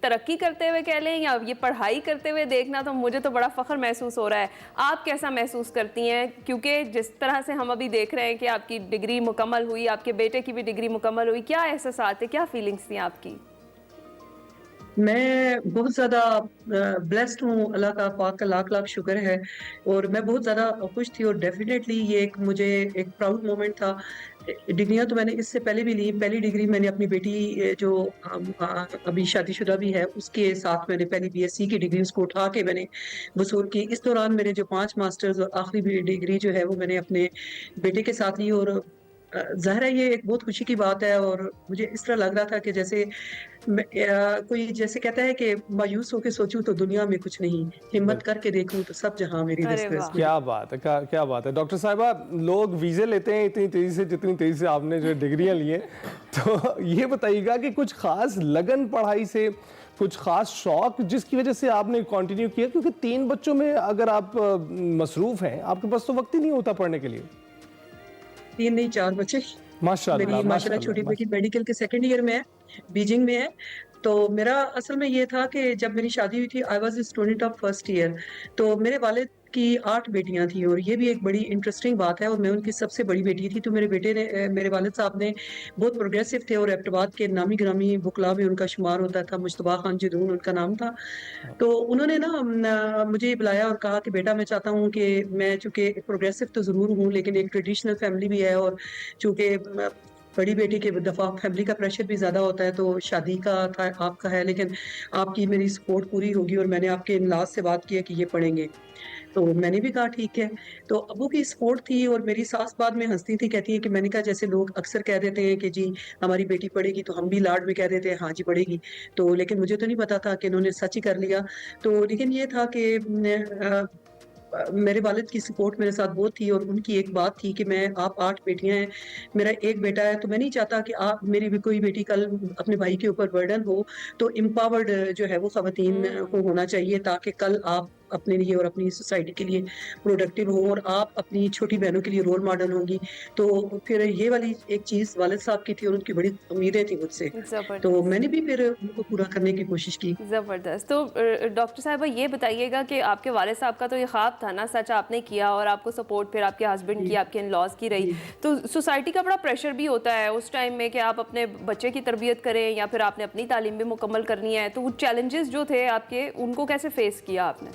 तरक्की करते हुए कह लें या ये पढ़ाई करते हुए देखना, तो मुझे तो बड़ा फ़ख्र महसूस हो रहा है। आप कैसा महसूस करती हैं? क्योंकि जिस तरह से हम अभी देख रहे हैं कि आपकी डिग्री मुकम्मल हुई, आपके बेटे की भी डिग्री मुकम्मल हुई, क्या एहसास थे, क्या फीलिंग्स थी आपकी? मैं बहुत ज़्यादा ब्लेस्ड हूँ, अल्लाह का पाक का लाख लाख शुक्र है और मैं बहुत ज़्यादा खुश थी और डेफिनेटली ये एक मुझे एक प्राउड मोमेंट था। डिग्रियाँ तो मैंने इससे पहले भी ली। पहली डिग्री मैंने अपनी बेटी जो अभी शादीशुदा भी है उसके साथ मैंने पहली BSc की डिग्री उसको उठा के मैंने वसूल की। इस दौरान मेरे जो 5 मास्टर्स और आखिरी डिग्री जो है वो मैंने अपने बेटे के साथ ली और ज़ाहिर है ये एक बहुत खुशी की बात है और मुझे इस तरह लग रहा था कि जैसे कोई जैसे कहता है कि मायूस होकर सोचूं तो दुनिया में कुछ नहीं, हिम्मत करके देखूं तो सब जहां मेरी रिस्क। क्या बात है, क्या बात है। डॉक्टर साहिबा, लोग वीज़े लेते हैं इतनी तेज़ी से जितनी तेज़ी से आपने जो डिग्रियां ली हैं, तो ये बताइएगा कि कुछ खास लगन पढ़ाई से, कुछ खास शौक जिसकी वजह से आपने कंटिन्यू किया? क्योंकि 3 बच्चों में अगर आप मसरूफ़ हैं, आपके पास तो वक्त ही नहीं होता पढ़ने के लिए। 3 नहीं 4 बच्चे। माशाल्लाह छोटी बेटी मेडिकल के 2nd ईयर में है, बीजिंग में है। तो मेरा असल में ये था कि जब मेरी शादी हुई थी I was a student of 1st year, तो मेरे वालिद की 8 बेटियां थी और ये भी एक बड़ी इंटरेस्टिंग बात है और मैं उनकी सबसे बड़ी बेटी थी। तो मेरे बेटे ने मेरे वालिद साहब ने बहुत प्रोग्रेसिव थे और एबटाबाद के नामी ग्रामी बुकला में उनका शुमार होता था। मुश्तबा खान जदून उनका नाम था। तो उन्होंने ना मुझे बुलाया और कहा कि बेटा मैं चाहता हूँ कि मैं चूँकि प्रोग्रेसिव तो ज़रूर हूँ लेकिन एक ट्रेडिशनल फैमिली भी है और चूँकि बड़ी बेटी के दफ़ा फैमिली का प्रेशर भी ज़्यादा होता है, तो शादी का था आपका है लेकिन आपकी मेरी सपोर्ट पूरी होगी और मैंने आपके इन-लॉज़ से बात की है कि ये पढ़ेंगे। तो मैंने भी कहा ठीक है। तो अब्बू की सपोर्ट थी और मेरी सास बाद में हँसती थी, कहती है कि मैंने कहा जैसे लोग अक्सर कह देते हैं कि जी हमारी बेटी पढ़ेगी, तो हम भी लाड में कह देते हैं हाँ जी पढ़ेगी। तो लेकिन मुझे तो नहीं पता था कि इन्होंने सच ही कर लिया। तो लेकिन ये था कि मेरे वालिद की सपोर्ट मेरे साथ बहुत थी और उनकी एक बात थी कि आप 8 बेटियां हैं, मेरा एक बेटा है, तो मैं नहीं चाहता कि आप मेरी भी कोई बेटी कल अपने भाई के ऊपर बर्डन हो। तो एम्पावर्ड जो है वो ख़वातीन को होना चाहिए ताकि कल आप अपने लिए और अपनी सोसाइटी के लिए प्रोडक्टिव हो और आप अपनी छोटी बहनों के लिए रोल मॉडल होंगी। तो फिर ये वाली एक चीज़ वालिद साहब की थी और उनकी बड़ी उम्मीदें थी मुझसे, तो मैंने भी फिर उनको पूरा करने की कोशिश की। ज़बरदस्त। तो डॉक्टर साहिबा ये बताइएगा कि आपके वालिद साहब का तो ये ख्वाब था ना, सच आपने किया और आपको सपोर्ट फिर आपके हस्बैंड की, आपके इन-लॉज़ की रही। तो सोसाइटी का बड़ा प्रेशर भी होता है उस टाइम में कि आप अपने बच्चे की तरबियत करें या फिर आपने अपनी तालीम भी मुकम्मल करनी है, तो वो चैलेंजेस जो थे आपके, उनको कैसे फेस किया आपने?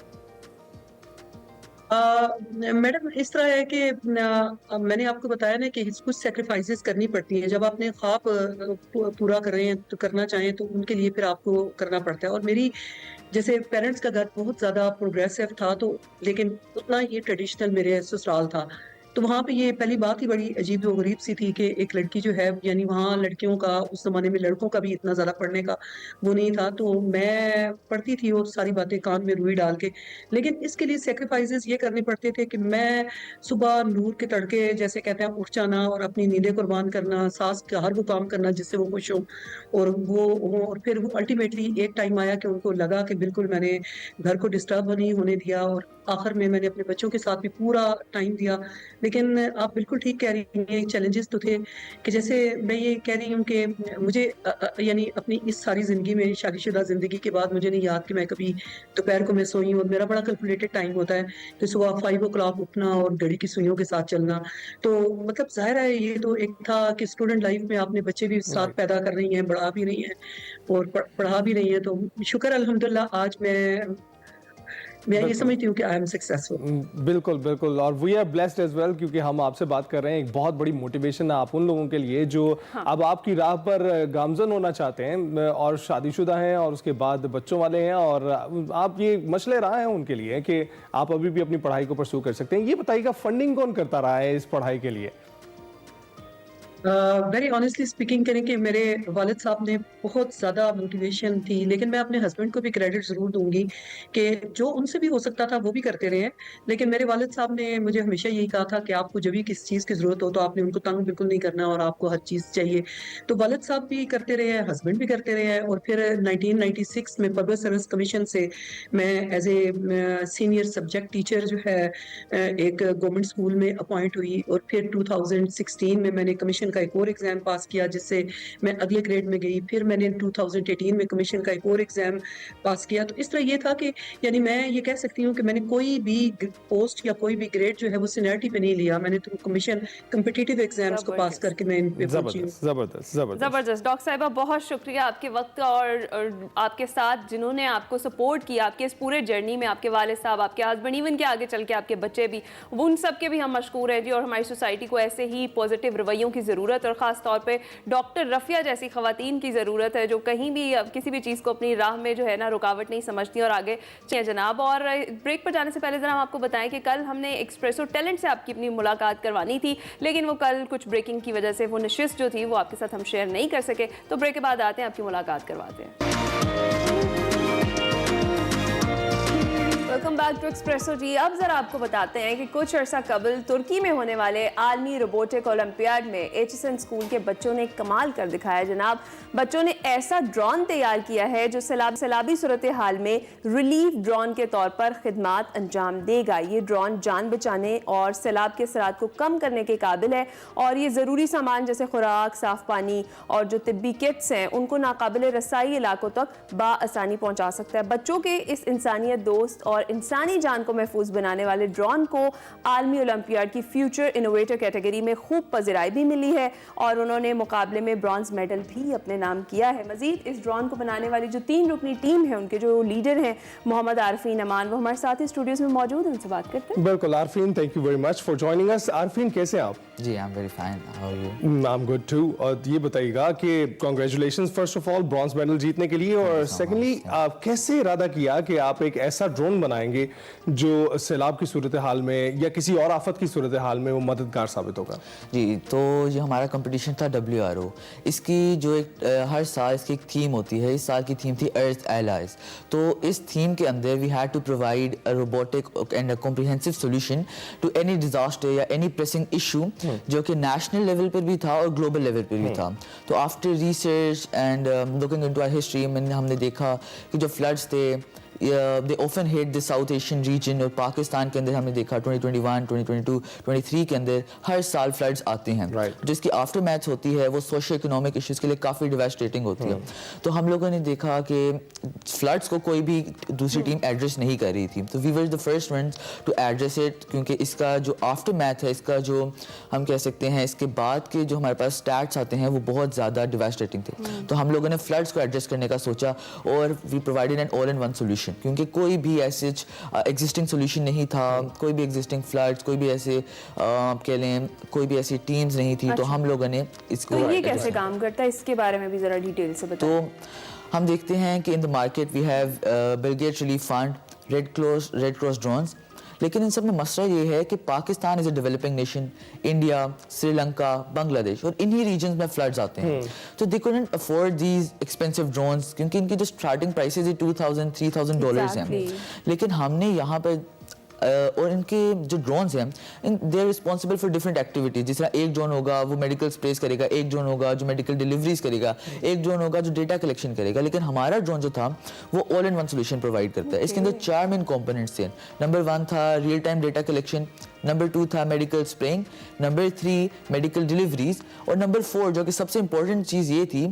मैडम इस तरह है कि मैंने आपको बताया ना कि कुछ सेक्रीफाइसेस करनी पड़ती हैं। जब आपने ख्वाब पूरा कर रहे हैं तो करना चाहें तो उनके लिए फिर आपको करना पड़ता है। और मेरी जैसे पेरेंट्स का घर बहुत ज़्यादा प्रोग्रेसिव था, तो लेकिन उतना ये ट्रेडिशनल मेरे ससुराल था। तो वहाँ पे ये पहली बात ही बड़ी अजीब व गरीब सी थी कि एक लड़की जो है, यानी वहाँ लड़कियों का उस ज़माने में लड़कों का भी इतना ज़्यादा पढ़ने का वो नहीं था, तो मैं पढ़ती थी और सारी बातें कान में रुई डाल के। लेकिन इसके लिए सैक्रिफाइसेस ये करने पड़ते थे कि मैं सुबह नूर के तड़के जैसे कहते हैं उठ जाना और अपनी नींदें कुर्बान करना, सास का हर वो काम करना जिससे वो खुश हों, और फिर वो अल्टीमेटली एक टाइम आया कि उनको लगा कि बिल्कुल मैंने घर को डिस्टर्ब नहीं होने दिया और آخر میں میں نے اپنے بچوں کے ساتھ بھی پورا ٹائم دیا. لیکن آپ بالکل ٹھیک کہہ رہی ہیں, چیلنجز تو تھے کہ جیسے میں یہ کہہ رہی ہوں کہ مجھے یعنی اپنی اس ساری زندگی میں, شادی شدہ زندگی کے بعد مجھے نہیں یاد کہ میں کبھی دوپہر کو میں سوئی ہوں. اور میرا بڑا کیلکولیٹڈ ٹائم ہوتا ہے کہ صبح 5 o'clock اٹھنا اور گھڑی کی سوئیوں کے ساتھ چلنا. تو مطلب ظاہر ہے یہ تو ایک تھا کہ اسٹوڈنٹ لائف میں آپ نے بچے بھی ساتھ پیدا کر رہی ہیں, بڑھا بھی رہی ہیں اور پڑھا بھی رہی ہیں. تو شکر الحمدللہ آج میں یہ سمجھتی ہوں کہ آئی ایم سکسیسفل. بالکل بالکل, اور we are blessed as well, کیونکہ ہم آپ سے بات کر رہے ہیں. ایک بہت بڑی موٹیویشن ہے آپ ان لوگوں کے لیے جو اب آپ کی راہ پر گامزن ہونا چاہتے ہیں اور شادی شدہ ہیں اور اس کے بعد بچوں والے ہیں, اور آپ یہ مشعل راہ ہیں ان کے لیے کہ آپ ابھی بھی اپنی پڑھائی کو پرسو کر سکتے ہیں. یہ بتائیے گا فنڈنگ کون کرتا رہا ہے اس پڑھائی کے لیے؟ ویری آنیسٹلی اسپیکنگ کریں کہ میرے والد صاحب نے بہت زیادہ موٹیویشن تھی, لیکن میں اپنے ہسبینڈ کو بھی کریڈٹ ضرور دوں گی کہ جو ان سے بھی ہو سکتا تھا وہ بھی کرتے رہے ہیں. لیکن میرے والد صاحب نے مجھے ہمیشہ یہی کہا تھا کہ آپ کو جب بھی کسی چیز کی ضرورت ہو تو آپ نے ان کو تنگ بالکل نہیں کرنا اور آپ کو ہر چیز چاہیے. تو والد صاحب بھی کرتے رہے ہیں, ہسبینڈ بھی کرتے رہے ہیں. اور پھر 1996 میں پبلک سروس کمیشن سے میں as a senior subject teacher جو ہے ایک گورنمنٹ اسکول میں اپوائنٹ ہوئی. اور پھر 2016 میں نے کمیشن کا ایک اور ایگزام پاس کیا جس سے میں اگلے گریڈ میں گئی. پھر میں نے 2018 میں کمیشن کا ایک اور ایگزام پاس کیا. تو اس طرح یہ تھا کہ یعنی میں یہ کہہ سکتی ہوں کہ میں نے کوئی بھی پوسٹ یا کوئی بھی گریڈ جو ہے وہ سینئرٹی پہ نہیں لیا. میں نے تو کمیشن کمپٹیٹیو ایگزامز کو پاس کر کے میں ان پہ پہنچی ہوں. زبردست. ڈاکٹر صاحبہ بہت شکریہ آپ کے وقت کا, اور آپ کے ساتھ جنہوں نے آپ کو سپورٹ کیا آپ کے اس پورے جرنی میں, آپ کے والد صاحب, آپ کے ہسبینڈ, ایون کے آگے چل کے آپ کے بچے بھی, ان سب کے بھی ہم مشکور ہیں جی. اور ہماری سوسائٹی کو ایسے ہی پازیٹیو رویوں کی ضرورت, اور خاص طور پہ ڈاکٹر رفیہ جیسی خواتین کی ضرورت ہے جو کہیں بھی کسی بھی چیز کو اپنی راہ میں جو ہے نا رکاوٹ نہیں سمجھتی اور آگے چلیں جناب. اور بریک پر جانے سے پہلے ذرا ہم آپ کو بتائیں کہ کل ہم نے ایکسپریسو ٹیلنٹ سے آپ کی اپنی ملاقات کروانی تھی, لیکن وہ کل کچھ بریکنگ کی وجہ سے وہ نشست جو تھی وہ آپ کے ساتھ ہم شیئر نہیں کر سکے. تو بریک کے بعد آتے ہیں, آپ کی ملاقات کرواتے ہیں. ویلکم بیک ٹو ایکسپریسو جی. اب ذرا آپ کو بتاتے ہیں کہ کچھ عرصہ قبل ترکی میں ہونے والے عالمی روبوٹک اولمپیاڈ میں ایچ ایس این اسکول کے بچوں نے کمال کر دکھایا جناب. بچوں نے ایسا ڈرون تیار کیا ہے جو سیلابی صورتحال میں ریلیف ڈرون کے طور پر خدمات انجام دے گا. یہ ڈرون جان بچانے اور سیلاب کے اثرات کو کم کرنے کے قابل ہے, اور یہ ضروری سامان جیسے خوراک, صاف پانی اور جو طبی کٹس ہیں ان کو ناقابل رسائی علاقوں تک بآسانی پہنچا سکتا ہے. بچوں کے اس انسانیت دوست اور انسانی جان کو محفوظ بنانے والے ڈرون کو عالمی اولمپیاڈ کی فیوچر انوویٹر کیٹیگری میں خوب پذیرائی بھی ملی ہے, اور انہوں نے مقابلے میں برونز میڈل بھی اپنے نام کیا ہے. مزید اس ڈرون کو بنانے والی جو 3 رکنی ٹیم ہے ان کے جو لیڈر ہیں محمد عارفین امان, وہ ہمارے ساتھ اسٹوڈیوز میں موجود ہیں, ان سے بات کرتے ہیں. بالکل Arifeen, thank you very much for joining us. Arifeen کیسے ہیں آپ؟ جی I am very fine, how are you? I am good too. اور یہ بتائیے گا کہ congratulations first of all bronze medal جیتنے کے لیے, اور سیکنڈلی آپ کیسے ارادہ کیا کہ آپ ایک ایسا ڈرون بنائیں گے جو سیلاب کی صورتحال میں یا کسی اور آفت کی صورتحال میں وہ مددگار ثابت ہوگا؟ جی, تو یہ ہمارا کمپٹیشن تھا WRO. اس کی جو ایک ہر سال اس کی ایک تھیم ہوتی ہے. اس سال کی تھیم تھی ارتھ ایلائز. تو اس تھیم کے اندر we had to provide a robotic and a comprehensive solution to any disaster یا اینی پریسنگ ایشو جو کہ نیشنل لیول پر بھی تھا اور گلوبل لیول پر بھی تھا. تو after research and looking into our history میں ہم نے دیکھا کہ جو فلڈس تھے they often hit the South Asian region, اور پاکستان کے اندر ہم نے دیکھا 2021, 2022, 23 کے اندر ہر سال فلڈز آتے ہیں, جس کی آفٹر میتھ ہوتی ہے وہ سوشل اکنامک ایشوز کے لیے کافی ڈیواسٹیٹنگ ہوتی ہے. تو ہم لوگوں نے دیکھا کہ فلڈز کو کوئی بھی دوسری ٹیم ایڈریس نہیں کر رہی تھی. تو we were the first ones to address it, کیونکہ اس کا جو آفٹر میتھ ہے, اس کا جو ہم کہہ سکتے ہیں اس کے بعد کے جو ہمارے پاس اسٹیٹس آتے ہیں وہ بہت زیادہ ڈیواسٹیٹنگ تھے. تو ہم لوگوں نے فلڈز کو ایڈریس کرنے کا سوچا, اور we provided an all in one solution, کیونکہ کوئی بھی ایسے ایگزسٹنگ سولوشن نہیں تھا, کوئی بھی ایگزسٹنگ فلڈز, کوئی بھی ایسے کہہ لیں کوئی بھی ایسی ٹیمز نہیں تھی. تو ہم لوگوں نے اس کو. تو یہ کیسے کام کرتا ہے, اس کے بارے میں بھی ذرا ڈیٹیل سے بتائیں. تو ہم دیکھتے ہیں کہ in the market we have Bill Gates relief fund, Red Cross drones, لیکن ان سب میں مسئلہ یہ ہے کہ Pakistan is a developing nation, India, Sri Lanka, Bangladesh, اور انہی ریجنز میں فلڈز آتے ہیں. تو دے couldn't afford these expensive drones, کیونکہ ان کی جو اسٹارٹنگ پرائسز $2,000-3,000 ہیں. لیکن ہم نے یہاں پر اور ان کے جو ڈرونز ہیں they are responsible for different activities. جس طرح ایک ڈرون ہوگا وہ میڈیکل اسپیس کرے گا, ایک ڈرون ہوگا جو میڈیکل ڈیلیوریز کرے گا, ایک ڈرون ہوگا جو ڈیٹا کلیکشن کرے گا. لیکن ہمارا ڈرون جو تھا وہ آل ان ون سولوشن پرووائڈ کرتا ہے. اس کے اندر 4 مین کمپوننٹس تھے. نمبر 1 تھا real time data collection, number 2 تھا میڈیکل اسپریئنگ, نمبر 3 میڈیکل ڈیلیوریز, اور نمبر 4 جو کہ سب سے امپورٹنٹ چیز یہ تھی,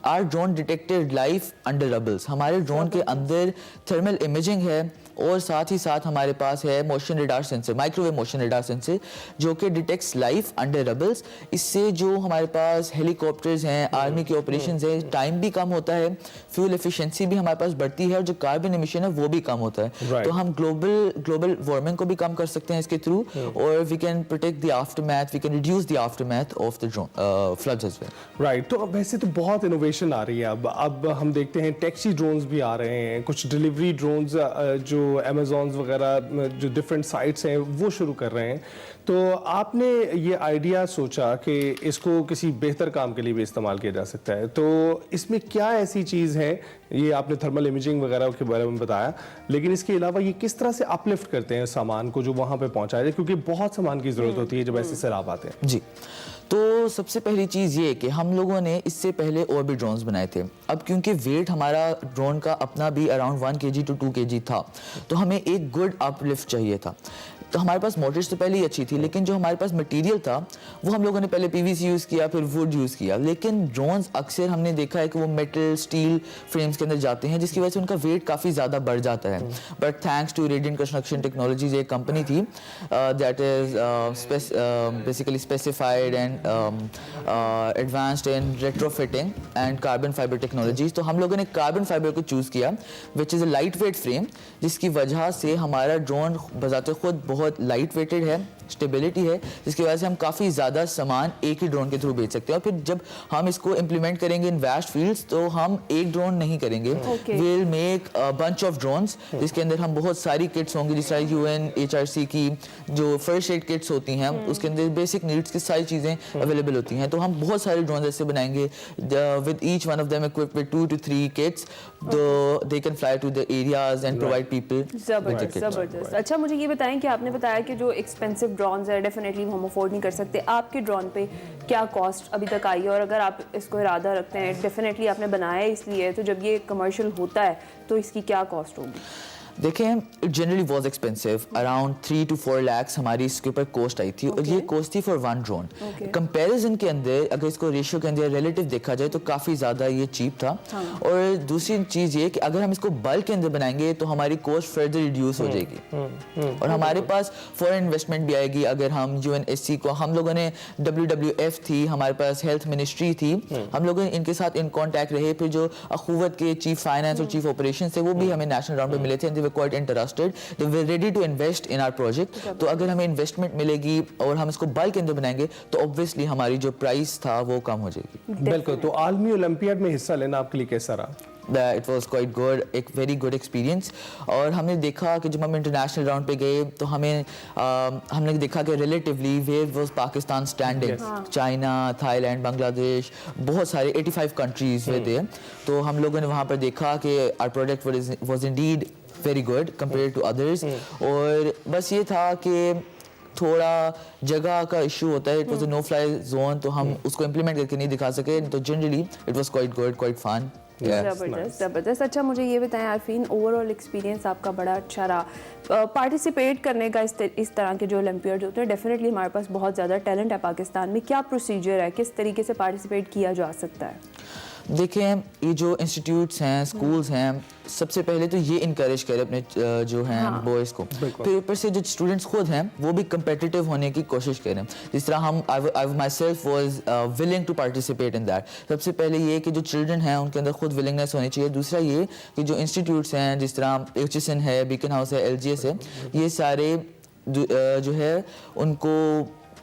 our drone detected life under rubbles. ہمارے ڈرون کے اندر تھرمل امیجنگ ہے اور ساتھ ہی ساتھ ہمارے پاس ہے motion radar sensor, microwave motion radar sensor, جو کہ ڈیٹیکٹس لائف انڈر ربلس. اس سے جو ہمارے پاس ہیلی کاپٹرز ہیں, آرمی کے آپریشنز ہیں, ٹائم بھی کم ہوتا ہے, فیول ایفیشنسی بھی ہمارے پاس بڑھتی ہے, اور جو کاربن ایمیشن ہے وہ بھی کم ہوتا ہے. تو ہم گلوبل وارمنگ کو بھی کم کر سکتے ہیں اس کے تھرو, اور we can protect the aftermath, we can reduce the aftermath of the floods as well. Right. تو ویسے تو بہت انوویشن آ رہی ہے. اب ہم دیکھتے ہیں ٹیکسی ڈرونز بھی آ رہے ہیں, کچھ ڈیلیوری ڈرونز جو امیزونز وغیرہ جو ڈفرینٹ سائٹس ہیں وہ شروع کر رہے ہیں. تو آپ نے یہ آئیڈیا سوچا کہ اس کو کسی بہتر کام کے لیے بھی استعمال کیا جا سکتا ہے, تو اس میں کیا ایسی چیز ہے؟ یہ آپ نے تھرمل امیجنگ وغیرہ کے بارے میں بتایا, لیکن اس کے علاوہ یہ کس طرح سے اپ لفٹ کرتے ہیں سامان کو جو وہاں پہ پہنچایا جائے, کیونکہ بہت سامان کی ضرورت ہوتی ہے جب ایسے سیلاب آتے ہیں. جی, تو سب سے پہلی چیز یہ کہ ہم لوگوں نے اس سے پہلے اور بھی ڈرونز بنائے تھے. اب کیونکہ ویٹ ہمارا ڈرون کا اپنا بھی اراؤنڈ 1 kg to 2 kg تھا, تو ہمیں ایک گڈ اپ لفٹ چاہیے تھا. تو ہمارے پاس موٹرز تو پہلے ہی اچھی تھی, لیکن جو ہمارے پاس مٹیریل تھا وہ ہم لوگوں نے پہلے پی وی سی یوز کیا, پھر ووڈ یوز کیا. لیکن ڈرونز اکثر ہم نے دیکھا ہے کہ وہ میٹل اسٹیل فریمز کے اندر جاتے ہیں, جس کی وجہ سے ان کا ویٹ کافی زیادہ بڑھ جاتا ہے. But thanks to Radiant Construction Technologies, ایک کمپنی تھی that is basically specified and advanced in retrofitting and carbon fibre technologies. تو ہم لوگوں نے کاربن فائبر کو چوز کیا, which is a lightweight frame, جس کی وجہ سے ہمارا ڈرون بذات خود بہت لائٹ ویٹڈ ہے, اسٹیبلٹی ہے, جس کی وجہ سے ہم کافی زیادہ سامان ایک ہی ڈرون کے تھرو بھیج سکتے ہیں. اور پھر جب ہم اس کو امپلیمنٹ کریں گے ان ویسٹ فیلڈس, تو ہم ایک ڈرون نہیں کریں گے, we'll make bunch of drones, جس کے اندر ہم بہت ساری کٹس ہوں گی, جس طرح UNHRC کی جو فرسٹ ایڈ کٹس ہوتی ہیں, اس کے اندر بیسک نیڈس کی ساری چیزیں اویلیبل ہوتی ہیں. تو ہم بہت سارے ڈرونز ایسے بنائیں گے with each one of them equipped with 2 to 3 kits, so they can fly to the areas and provide people. زبردست. اچھا, مجھے یہ بتائیں کہ آپ نے بتایا کہ جو ایکسپینسو ڈرونز ہیں ڈیفینیٹلی ہم افورڈ نہیں کر سکتے. آپ کے ڈرون پہ کیا کاسٹ ابھی تک آئی ہے, اور اگر آپ اس کو ارادہ رکھتے ہیں, ڈیفینیٹلی آپ نے بنایا ہے اس لیے, تو جب یہ کمرشل ہوتا ہے تو اس کی کیا کاسٹ ہوگی؟ دیکھیں, it generally was expensive, around 3 to 4 lakhs ہماری اس کے اوپر کوسٹ آئی تھی, اور یہ کوسٹ تھی فار 1 ڈرون. کمپیریزن کے اندر اگر اس کو ریشیو کے اندر ریلیٹیو دیکھا جائے تو کافی زیادہ یہ چیپ تھا. اور دوسری چیز یہ کہ اگر ہم اس کو بلک کے اندر بنائیں گے تو ہماری کوسٹ فردر ریڈیوس ہو جائے گی, اور ہمارے پاس فورن انویسٹمنٹ بھی آئے گی. اگر ہم UNSC کو, ہم لوگوں نے WWF تھی, ہمارے پاس ہیلتھ منسٹری تھی, ہم لوگ ان کے ساتھ ان کانٹیکٹ رہے. پھر جو اخوت کے چیف فائنانس اور چیف آپریشن تھے وہ بھی ہمیں نیشنل راؤنڈ پہ ملے تھے, quite interested, they were ready to invest in our project. تو اگر ہمیں انویسٹمنٹ ملے گی اور ہم اس کو بلک کے اندر بنائیں گے تو obviously ہماری جو پرائس تھا وہ کم ہو جائے گی. بالکل. تو عالمی اولمپیاڈ میں حصہ لینا آپ کے لیے کیسا رہا؟ It was quite good, ایک ویری گڈ ایکسپیرینس. اور ہم نے دیکھا کہ جب ہم انٹرنیشنل راؤنڈ پہ گئے تو ہم نے دیکھا کہ relatively where was Pakistan standing. China, Thailand, Bangladesh, بہت سارے 85 کنٹریز ہوئے تھے. تو ہم لوگوں نے وہاں پر دیکھا کہ our product was indeed very good compared to others. اور بس یہ تھا کہ تھوڑا جگہ کا ایشو ہوتا ہے, it was a no fly zone, تو ہم اس کو امپلیمنٹ کر کے نہیں دکھا سکے. تو generally it was quite good, quite fun. زبردست. اچھا, مجھے یہ بتائیں عارفین, اوور آل ایکسپیرینس آپ کا بڑا اچھا رہا. پارٹیسپیٹ کرنے کا اس طرح کے جو اولمپیڈ ہوتے ہیں, ڈیفینیٹلی ہمارے پاس بہت زیادہ ٹیلنٹ ہے پاکستان میں. کیا پروسیجر ہے, کس طریقے سے پارٹیسپیٹ کیا جا سکتا ہے؟ دیکھیں, یہ جو انسٹیٹیوٹس ہیں, اسکولس ہیں, سب سے پہلے تو یہ انکریج کرے اپنے جو ہیں بوائز کو. پھر اوپر سے جو اسٹوڈنٹس خود ہیں وہ بھی کمپیٹیٹیو ہونے کی کوشش کریں. جس طرح ہم myself was willing to participate in that. سب سے پہلے یہ کہ جو چلڈرن ہیں ان کے اندر خود ولنگنیس ہونی چاہیے. دوسرا یہ کہ جو انسٹیٹیوٹس ہیں, جس طرح HSN ہے, بیکن ہاؤس ہے, LGS ہے, یہ سارے جو ہے ان کو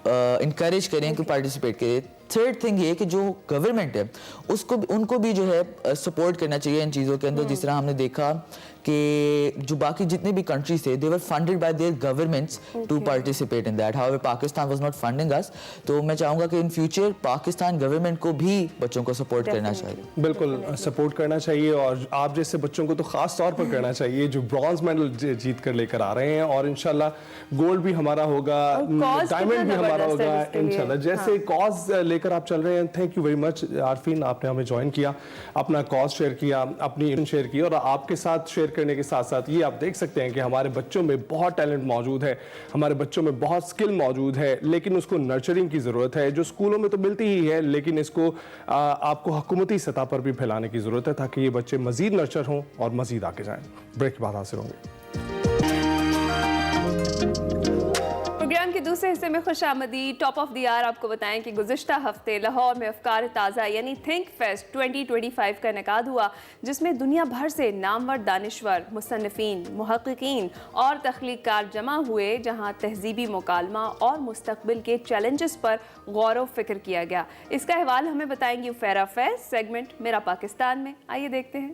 انکریج کریں کہ پارٹیسپیٹ کریں. تھرڈ تھنگ یہ کہ جو گورنمنٹ ہے ان کو بھی جو ہے سپورٹ کرنا چاہیے ان چیزوں کے اندر. جس طرح ہم نے دیکھا کہ جو باقی جتنے بھی کنٹریز تھے they were funded by their governments to participate in that. However, Pakistan was not funding us. تو میں چاہوں گا کہ in future پاکستان گورنمنٹ کو بھی بچوں کو سپورٹ کرنا چاہیے. بالکل سپورٹ کرنا چاہیے, اور آپ جیسے بچوں کو تو خاص طور پر کرنا چاہیے جو برانز میڈل جیت کر لے کر آ رہے ہیں, اور انشاءاللہ گولڈ بھی ہمارا ہوگا, ڈائمنڈ بھی ہمارا ہوگا انشاءاللہ. جیسے کاز لے کر آپ چل رہے ہیں, تھینک یو ویری مچ عارفین, آپ نے ہمیں جوائن کیا, اپنا کاز شیئر کیا, اپنی شیئر کی, اور آپ کے ساتھ شیئر کرنے کے ساتھ ساتھ یہ آپ دیکھ سکتے ہیں کہ ہمارے بچوں میں بہت ٹیلنٹ موجود ہے, ہمارے بچوں میں بہت سکل موجود ہے, لیکن اس کو نرچرنگ کی ضرورت ہے, جو اسکولوں میں تو ملتی ہی ہے, لیکن اس کو آپ کو حکومتی سطح پر بھی پھیلانے کی ضرورت ہے تاکہ یہ بچے مزید نرچر ہوں اور مزید آگے جائیں. بریک کے بعد حاصل ہوں گے. پروگرام کے دوسرے حصے میں خوش آمدید. ٹاپ آف دی آر آپ کو بتائیں کہ گزشتہ ہفتے لاہور میں افکار تازہ یعنی تھنک فیسٹ 2025 کا انعقاد ہوا, جس میں دنیا بھر سے نامور دانشور, مصنفین, محققین اور تخلیق کار جمع ہوئے, جہاں تہذیبی مکالمہ اور مستقبل کے چیلنجز پر غور و فکر کیا گیا. اس کا حوالہ ہمیں بتائیں گی فیرا فیض سیگمنٹ میرا پاکستان میں. آئیے دیکھتے ہیں.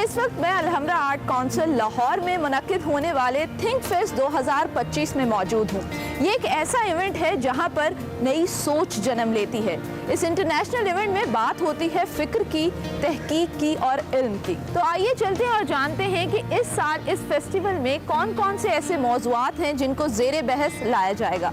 اس وقت میں الحمرہ آرٹ کونسل لاہور میں منعقد ہونے والے تھنک فیسٹ 2025 میں موجود ہوں. یہ ایک ایسا ایونٹ ہے جہاں پر نئی سوچ جنم لیتی ہے. اس انٹرنیشنل ایونٹ میں بات ہوتی ہے فکر کی, تحقیق کی اور علم کی. تو آئیے چلتے ہیں اور جانتے ہیں کہ اس سال اس فیسٹیول میں کون کون سے ایسے موضوعات ہیں جن کو زیر بحث لایا جائے گا.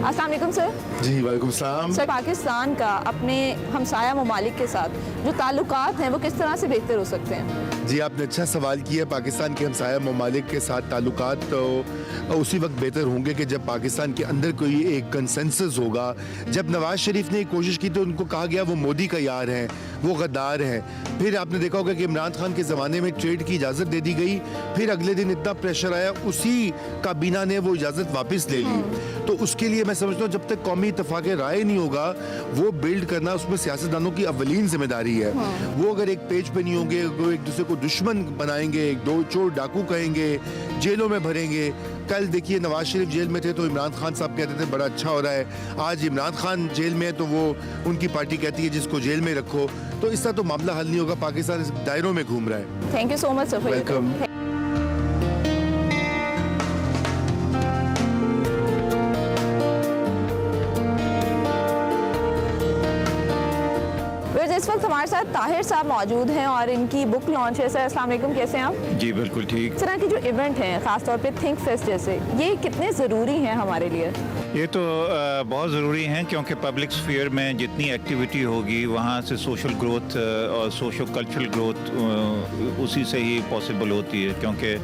السلام علیکم سر. جی وعلیکم السلام. سر, پاکستان کا اپنے ہمسایہ ممالک کے ساتھ جو تعلقات ہیں وہ کس طرح سے بہتر ہو سکتے ہیں؟ جی آپ نے اچھا سوال کیا. پاکستان کے ہمسایہ ممالک کے ساتھ تعلقات تو اسی وقت بہتر ہوں گے کہ جب پاکستان کے اندر کوئی ایک کنسنسس ہوگا. جب نواز شریف نے کوشش کی تو ان کو کہا گیا وہ مودی کا یار ہیں, وہ غدار ہیں. پھر آپ نے دیکھا ہوگا کہ عمران خان کے زمانے میں ٹریڈ کی اجازت دے دی گئی, پھر اگلے دن اتنا پریشر آیا, اسی کابینہ نے وہ اجازت واپس لے لی. تو اس کے لیے میں سمجھتا ہوں جب تک قومی اتفاق رائے نہیں ہوگا وہ بلڈ کرنا اس میں سیاستدانوں کی اولین ذمہ داری ہے. وہ اگر ایک پیج پہ نہیں ہوں گے, وہ ایک دوسرے کو دشمن بنائیں گے, دو چور ڈاکو کہیں گے, جیلوں میں بھریں گے. کل دیکھیے نواز شریف جیل میں تھے تو عمران خان صاحب کہتے تھے بڑا اچھا ہو رہا ہے. آج عمران خان جیل میں ہے تو وہ ان کی پارٹی کہتی ہے جس کو جیل میں رکھو. تو اس طرح تو معاملہ حل نہیں ہوگا. پاکستان اس دائروں میں گھوم رہا ہے. Thank you so much sir. Welcome. اس وقت ہمارے ساتھ طاہر صاحب موجود ہیں اور ان کی بک لانچ ہے. سر السلام علیکم, کیسے ہیں آپ؟ جی بالکل ٹھیک. اس طرح کے جو ایونٹ ہیں خاص طور پہ تھنک فیسٹ جیسے, یہ کتنے ضروری ہیں ہمارے لیے؟ یہ تو بہت ضروری ہیں کیونکہ پبلک سفیئر میں جتنی ایکٹیویٹی ہوگی وہاں سے سوشل گروتھ اور سوشو کلچرل گروتھ اسی سے ہی پاسبل ہوتی ہے. کیونکہ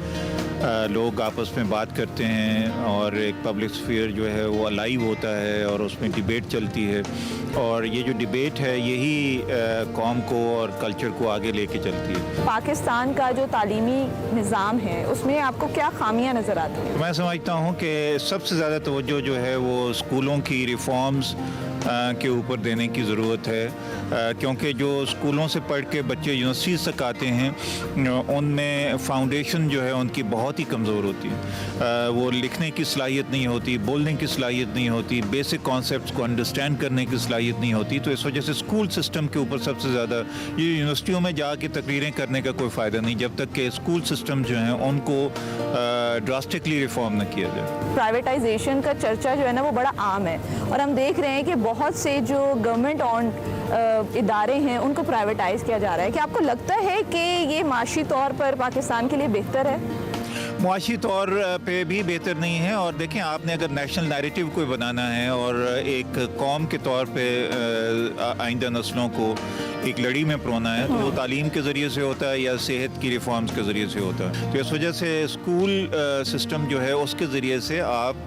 لوگ آپس میں بات کرتے ہیں اور ایک پبلک سفیئر جو ہے وہ الائیو ہوتا ہے اور اس میں ڈیبیٹ چلتی ہے, اور یہ جو ڈیبیٹ ہے یہی قوم کو اور کلچر کو آگے لے کے چلتی ہے. پاکستان کا جو تعلیمی نظام ہے اس میں آپ کو کیا خامیاں نظر آتی ہیں؟ میں سمجھتا ہوں کہ سب سے زیادہ توجہ جو ہے وہ اسکولوں کی ریفارمز کے اوپر دینے کی ضرورت ہے, کیونکہ جو اسکولوں سے پڑھ کے بچے یونیورسٹیز تک آتے ہیں ان میں فاؤنڈیشن جو ہے ان کی بہت ہی کمزور ہوتی ہے. وہ لکھنے کی صلاحیت نہیں ہوتی, بولنے کی صلاحیت نہیں ہوتی, بیسک کانسیپٹس کو انڈرسٹینڈ کرنے کی صلاحیت نہیں ہوتی. تو اس وجہ سے اسکول سسٹم کے اوپر سب سے زیادہ یہ یونیورسٹیوں میں جا کے تقریریں کرنے کا کوئی فائدہ نہیں جب تک کہ اسکول سسٹم جو ہیں ان کو ڈراسٹکلی ریفارم نہ کیا جائے. پرائیویٹائزیشن کا چرچا جو ہے نا وہ بڑا عام ہے, اور ہم دیکھ رہے ہیں کہ بہت سے جو گورنمنٹ آن ادارے ہیں ان کو پرائیویٹائز کیا جا رہا ہے. کیا آپ کو لگتا ہے کہ یہ معاشی طور پر پاکستان کے لیے بہتر ہے؟ मुआशी तौर पे भी बेहतर नहीं है। और देखें, आपने अगर नेशनल नैरेटिव कोई बनाना है और एक कौम के तौर पे आइंदा नस्लों को एक लड़ी में परोना है, तो वो तालीम के ज़रिए से होता है या सेहत की रिफॉर्म्स के ज़रिए से होता है। तो इस वजह से स्कूल सिस्टम जो है उसके ज़रिए से आप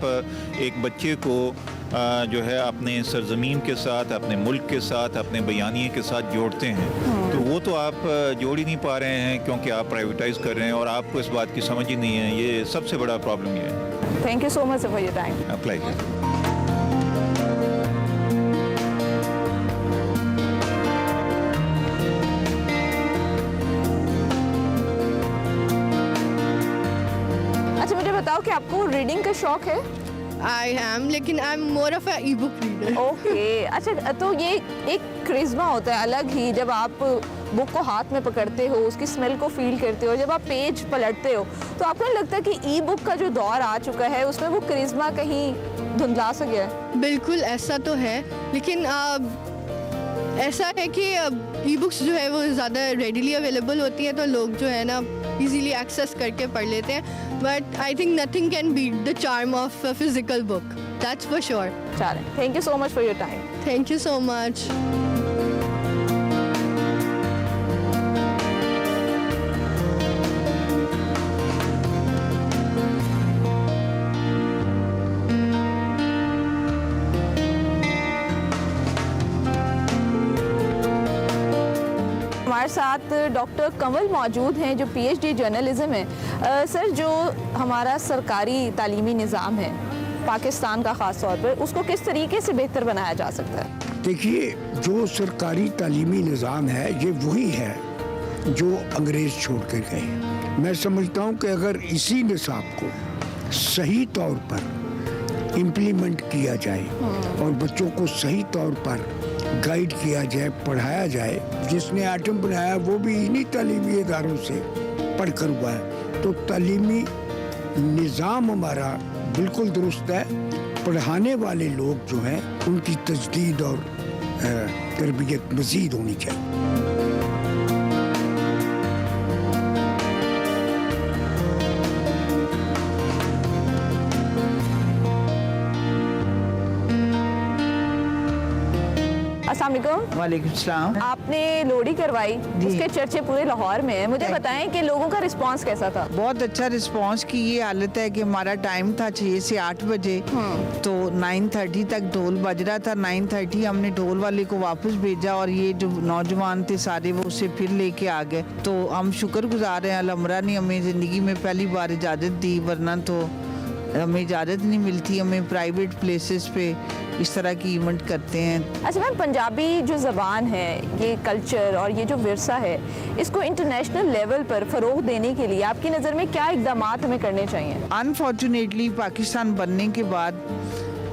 एक बच्चे को जो है अपने सरजमीन के साथ, अपने मुल्क के साथ, अपने बयानिए के साथ जोड़ते हैं। तो वो तो आप जोड़ ही नहीं पा रहे हैं क्योंकि आप प्राइवेटाइज कर रहे हैं और आपको इस बात की समझ ही नहीं है। ये सबसे बड़ा प्रॉब्लम ये है। Thank you so much for your time. Apply अच्छा, मुझे बताओ कि आपको रीडिंग का शौक है? I am, लेकिन I am more of E book reader. Okay, अच्छा, तो ये एक क्रिज्मा होता है अलग ही, जब आप बुक को हाथ में पकड़ते हो, उसकी स्मेल को फील करते हो, जब आप पेज पलटते हो, तो आपको नहीं लगता कि ई बुक का जो दौर आ चुका है उसमें वो क्रिज्मा कहीं धुंधला सा गया है? बिल्कुल ऐसा तो है, लेकिन ऐसा है कि ई बुक्स जो है वो ज़्यादा रेडिली अवेलेबल होती हैं, तो लोग जो है ना इजीली एक्सेस करके पढ़ लेते हैं। But I think nothing can beat the charm of physical book, that's for sure. चलें, thank you so much for your time. Thank you so much. हमारे साथ डॉक्टर कंवल मौजूद हैं जो पीएचडी जर्नलिज्म है। सर, जो हमारा सरकारी तालीमी निज़ाम है पाकिस्तान का ख़ास तौर पर, उसको किस तरीके से बेहतर बनाया जा सकता है? देखिए, जो सरकारी तालीमी निज़ाम है ये वही है जो अंग्रेज़ छोड़ कर गए। मैं समझता हूँ कि अगर इसी निसाब को सही तौर पर इम्प्लीमेंट किया जाए और बच्चों को सही तौर पर गाइड किया जाए, पढ़ाया जाए, जिसने आइटम बनाया वो भी इन्हीं तालीमी इदारों से पढ़कर हुआ है, तो तालीमी निज़ाम हमारा बिल्कुल दुरुस्त है। पढ़ाने वाले लोग जो हैं उनकी तजदीद और तरबियत मज़ीद होनी चाहिए। वालेकुम सलाम। आपने लोहड़ी करवाई, उसके चर्चे पूरे लाहौर में हैं। मुझे बताएं कि लोगों का रिस्पांस कैसा था? बहुत अच्छा रिस्पांस की ये हालत है कि हमारा टाइम था 6 से 8 बजे, तो 9:30 तक ढोल बज रहा था। 9:30 हमने ढोल वाले को वापस भेजा और ये जो नौजवान थे सारे वो उसे फिर लेके आ गए। तो हम शुक्रगुजार हैं, अल्लाह ने हमें ज़िंदगी में पहली बार इजाज़त दी, वरना तो हमें इजाज़त नहीं मिलती। हमें प्राइवेट प्लेसेस पे इस तरह की इवेंट करते हैं। अच्छा मैम, पंजाबी जो ज़बान है, ये कल्चर और ये जो विरसा है, इसको इंटरनेशनल लेवल पर फ़रोग़ देने के लिए आपकी नज़र में क्या इक़दामात हमें करने चाहिए? अनफॉर्चुनेटली पाकिस्तान बनने के बाद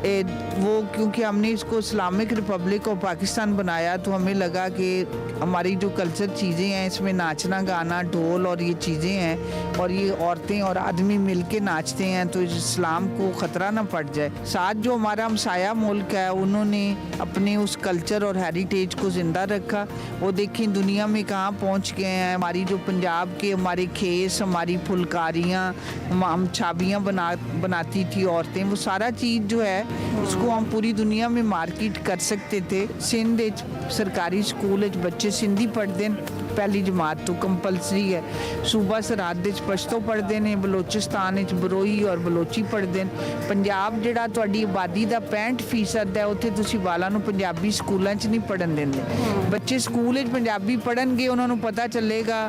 वो, क्योंकि हमने इसको इस्लामिक रिपब्लिक ऑफ पाकिस्तान बनाया, तो हमें लगा कि हमारी जो कल्चर चीज़ें हैं, इसमें नाचना गाना ढोल और ये चीज़ें हैं और ये औरतें और आदमी मिल के नाचते हैं, तो इस्लाम को ख़तरा ना पड़ जाए। साथ जो हमारा हमसाया मुल्क है, उन्होंने अपने उस कल्चर और हेरिटेज को ज़िंदा रखा। वो देखें दुनिया में कहाँ पहुँच गए हैं। हमारी जो पंजाब के हमारे खेस, हमारी फुलकारियाँ, हम छाबियाँ बनाती थी औरतें, वो सारा चीज़ जो है उसको हम पूरी दुनिया में मार्केट कर सकते थे। सिंध सरकारी स्कूल बच्चे सिंधी पढ़ते हैं, पहली जमात तो कंपलसरी है। सूबा सरहद पश्तो पढ़ते हैं, बलोचिस्तान बरोई और बलोची पढ़ते हैं। पंजाब जिहड़ा तुहाडी आबादी का 65% है, उत्थे तुसीं बालां नूं पंजाबी स्कूलों च नहीं पढ़न देंदे। बच्चे स्कूल पंजाबी पढ़नगे, उन्होंने पता चलेगा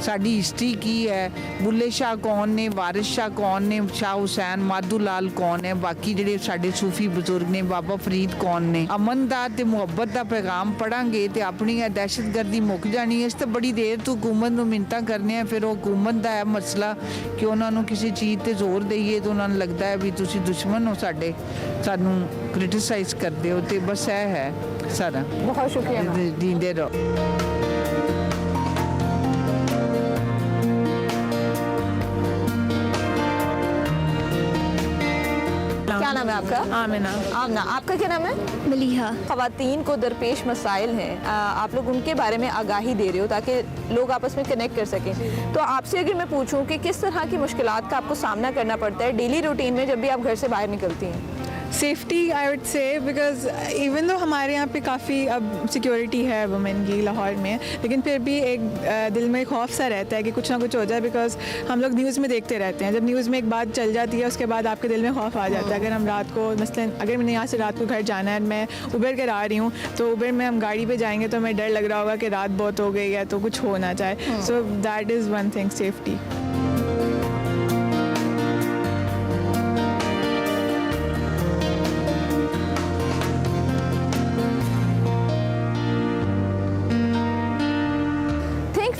साडी हिस्ट्री की है, बुल्ले शाह कौन ने, वारिस शाह कौन ने, शाह हुसैन, माधू लाल कौन है, बाकी जिहड़े साडे सूफी बजुर्ग ने, बाबा फरीद कौन ने। अमन दा ते मुहब्बत का पैगाम पढ़ांगे तो अपनी दहशतगर्दी मुक जानी है। इस तो बड़ी देर तो हुकूमत नूं मिन्नतां करने हैं, फिर वो हुकूमत का है मसला कि उन्होंने किसी चीज़ ते जोर दईए तो उन्होंने लगता है भी तुसीं दुश्मन हो साडे, सानूं क्रिटिसाइज करदे हो। तो बस यह है सारा। बहुत शुक्रिया। जींदे रहो। क्या नाम है है आपका? आमिना। आमना, आपका क्या नाम है? मलीहा। ख़वातीन को दरपेश मसाइल हैं, आप लोग उनके बारे में आगाही दे रहे हो ताकि लोग आपस में कनेक्ट कर सकें। तो आपसे अगर मैं पूछूं कि किस तरह की मुश्किलात का आपको सामना करना पड़ता है डेली रूटीन में जब भी आप घर से बाहर निकलती हैं? Safety I would say, because even though हमारे यहाँ पे काफ़ी अब सिक्योरिटी है वुमेन की लाहौर में, लेकिन फिर भी एक दिल में खौफ सा रहता है कि कुछ ना कुछ हो जाए, बिकॉज हम लोग न्यूज़ में देखते रहते हैं, जब न्यूज़ में एक बात चल जाती है उसके बाद आपके दिल में खौफ आ जाता है। अगर हम रात को मसलन अगर मैंने यहाँ से रात को घर जाना है, मैं उबर कर आ रही हूँ, तो उबर में हम गाड़ी पर जाएंगे तो हमें डर लग रहा होगा कि रात बहुत हो गई है तो कुछ हो ना चाहे। So that is one thing, safety.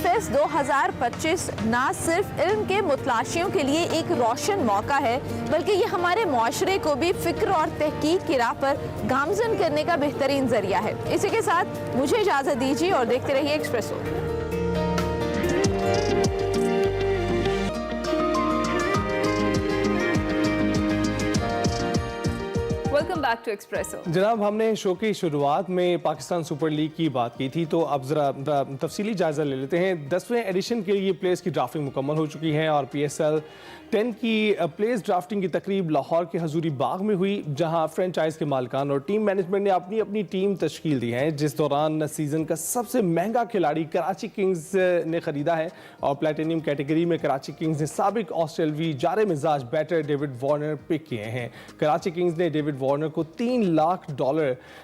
Fest 2025 ना सिर्फ इल्म के मुतलाशियों के लिए एक रोशन मौका है, बल्कि ये हमारे माशरे को भी फ़िक्र और तहकीक की राह पर गामज़न करने का बेहतरीन ज़रिया है। इसी के साथ मुझे इजाज़त दीजिए और देखते रहिए Expresso. Welcome back to Expresso. जनाब, हमने शो की शुरुआत में पाकिस्तान सुपर लीग की बात की थी, तो अब ज़रा तफसीली जायज़ा ले लेते हैं। 10वें एडिशन के लिए प्लेयर्स की ड्राफ्टिंग मुकम्मल हो चुकी है और PSL 10 की प्लेयर्स ड्राफ्टिंग की तकरीब लाहौर के हजूरी बाग में हुई, जहां फ्रेंचाइज के मालिकान और टीम मैनेजमेंट ने अपनी अपनी टीम तश्कील दी है, जिस दौरान सीज़न का सबसे महंगा खिलाड़ी कराची किंग्स ने ख़रीदा है और प्लेटिनियम कैटेगरी में कराची किंग्स ने साबिक ऑस्ट्रेलवी जारे मिजाज बैटर डेविड वार्नर पिक किए हैं। कराची किंग्स ने डेविड वार्नर को $3 लाख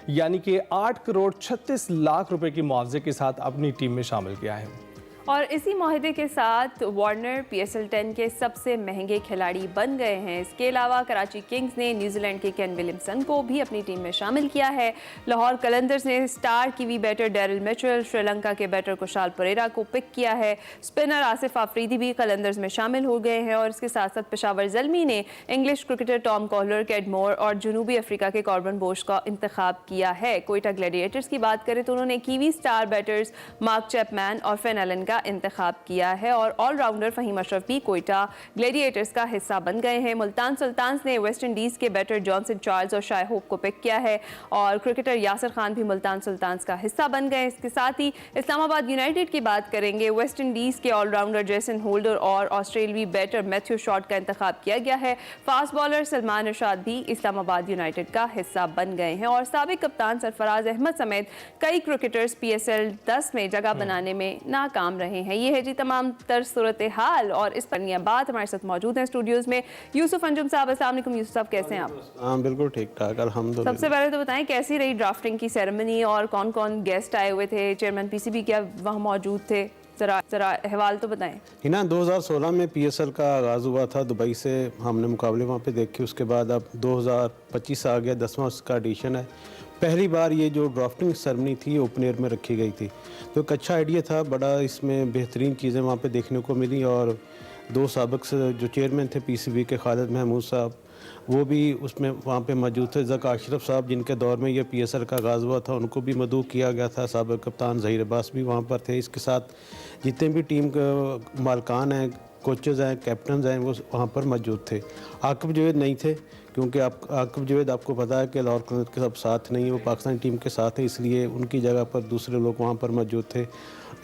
यानी कि 8 करोड़ 36 लाख रुपए के मुआवजे के साथ अपनी टीम में शामिल किया है। और इसी माहिदे के साथ वार्नर PSL 10 के सबसे महंगे खिलाड़ी बन गए हैं। इसके अलावा कराची किंग्स ने न्यूजीलैंड के केन विलियमसन को भी अपनी टीम में शामिल किया है। लाहौर कलंदर्स ने star Kiwi batter Daryl Mitchell, Sri Lanka के बैटर कुशाल परेरा को पिक किया है। स्पिनर आसिफ आफरीदी भी कलंदर्स में शामिल हो गए हैं और इसके साथ साथ पेशावर ज़ल्मी ने English cricketer Tom Kohler, Cadmore और जनूबी अफ्रीका के कॉर्बन बोश का इंतखाब किया है। कोयटा ग्लैडिएटर्स की बात करें तो उन्होंने kiwi star batters mark Chapman और फेन एलन का इंतखाब किया है और ऑलराउंडर फहीम अशरफ भी कोयटा ग्लैडिएटर्स का हिस्सा बन गए हैं। मुल्तान सुल्तान्स ने वेस्ट इंडीज़ के बैटर जॉनसन चार्ल्स और शाय होप को पिक किया है और क्रिकेटर यासिर खान भी मुल्तान सुल्तान्स का हिस्सा बन गए। इसके साथ ही इस्लामाबाद यूनाइटेड की बात करेंगे। वेस्ट इंडीज़ के ऑलराउंडर जेसन होल्डर और ऑस्ट्रेलवी बैटर मैथ्यू शॉट का इंतखाब किया गया है। फास्ट बॉलर सलमान इरशाद भी इस्लामाबाद यूनाइटेड का हिस्सा बन गए हैं और साबिक कप्तान सरफराज अहमद समेत कई क्रिकेटर्स PSL 10 में जगह बनाने में नाकाम रहे हैं। ये है जी तमाम तर सूरत हाल और इस पर बात हमारे साथ मौजूद हैं स्टूडियोज में यूसुफ अंजुम साहब। अस्सलाम वालेकुम यूसुफ साहब, कैसे हैं आप? हाँ बिल्कुल ठीक ठाक अल्हम्दुलिल्लाह। सबसे पहले तो बताएं कैसी रही ड्राफ्टिंग की सेरेमनी और कौन कौन गेस्ट आए हुए थे? चेयरमैन PCB क्या वहाँ मौजूद थे? जरा अहवाल तो बताएं। हिना 2016 में PSL का आगाज़ हुआ था दुबई से, हमने मुकाबले वहाँ पे देखे। उसके बाद अब 2025 आ गया, 10वां उसका एडिशन है। पहली बार ये जो ड्राफ्टिंग सेरेमनी थी ओपन एयर में रखी गई थी, तो एक अच्छा आइडिया था, बड़ा इसमें बेहतरीन चीज़ें वहाँ पे देखने को मिली। और 2 साबिक जो चेयरमैन थे PCB के खालिद महमूद साहब, वो भी उसमें वहाँ पे मौजूद थे। ज़का अशरफ साहब जिनके दौर में ये PSL का आगाज़ हुआ था, उनको भी मदऊ किया गया था। साबिक कप्तान ज़हीर अब्बास भी वहाँ पर थे। इसके साथ जितने भी टीम के मालकान हैं, कोचेज़ हैं, कैप्टन हैं, वो वहाँ पर मौजूद थे। आकिब जावेद नहीं थे क्योंकि आकिब जावेद आपको पता है कि लाहौर कलंदर्स के सब साथ नहीं है, वो पाकिस्तानी टीम के साथ है, इसलिए उनकी जगह पर दूसरे लोग वहाँ पर मौजूद थे।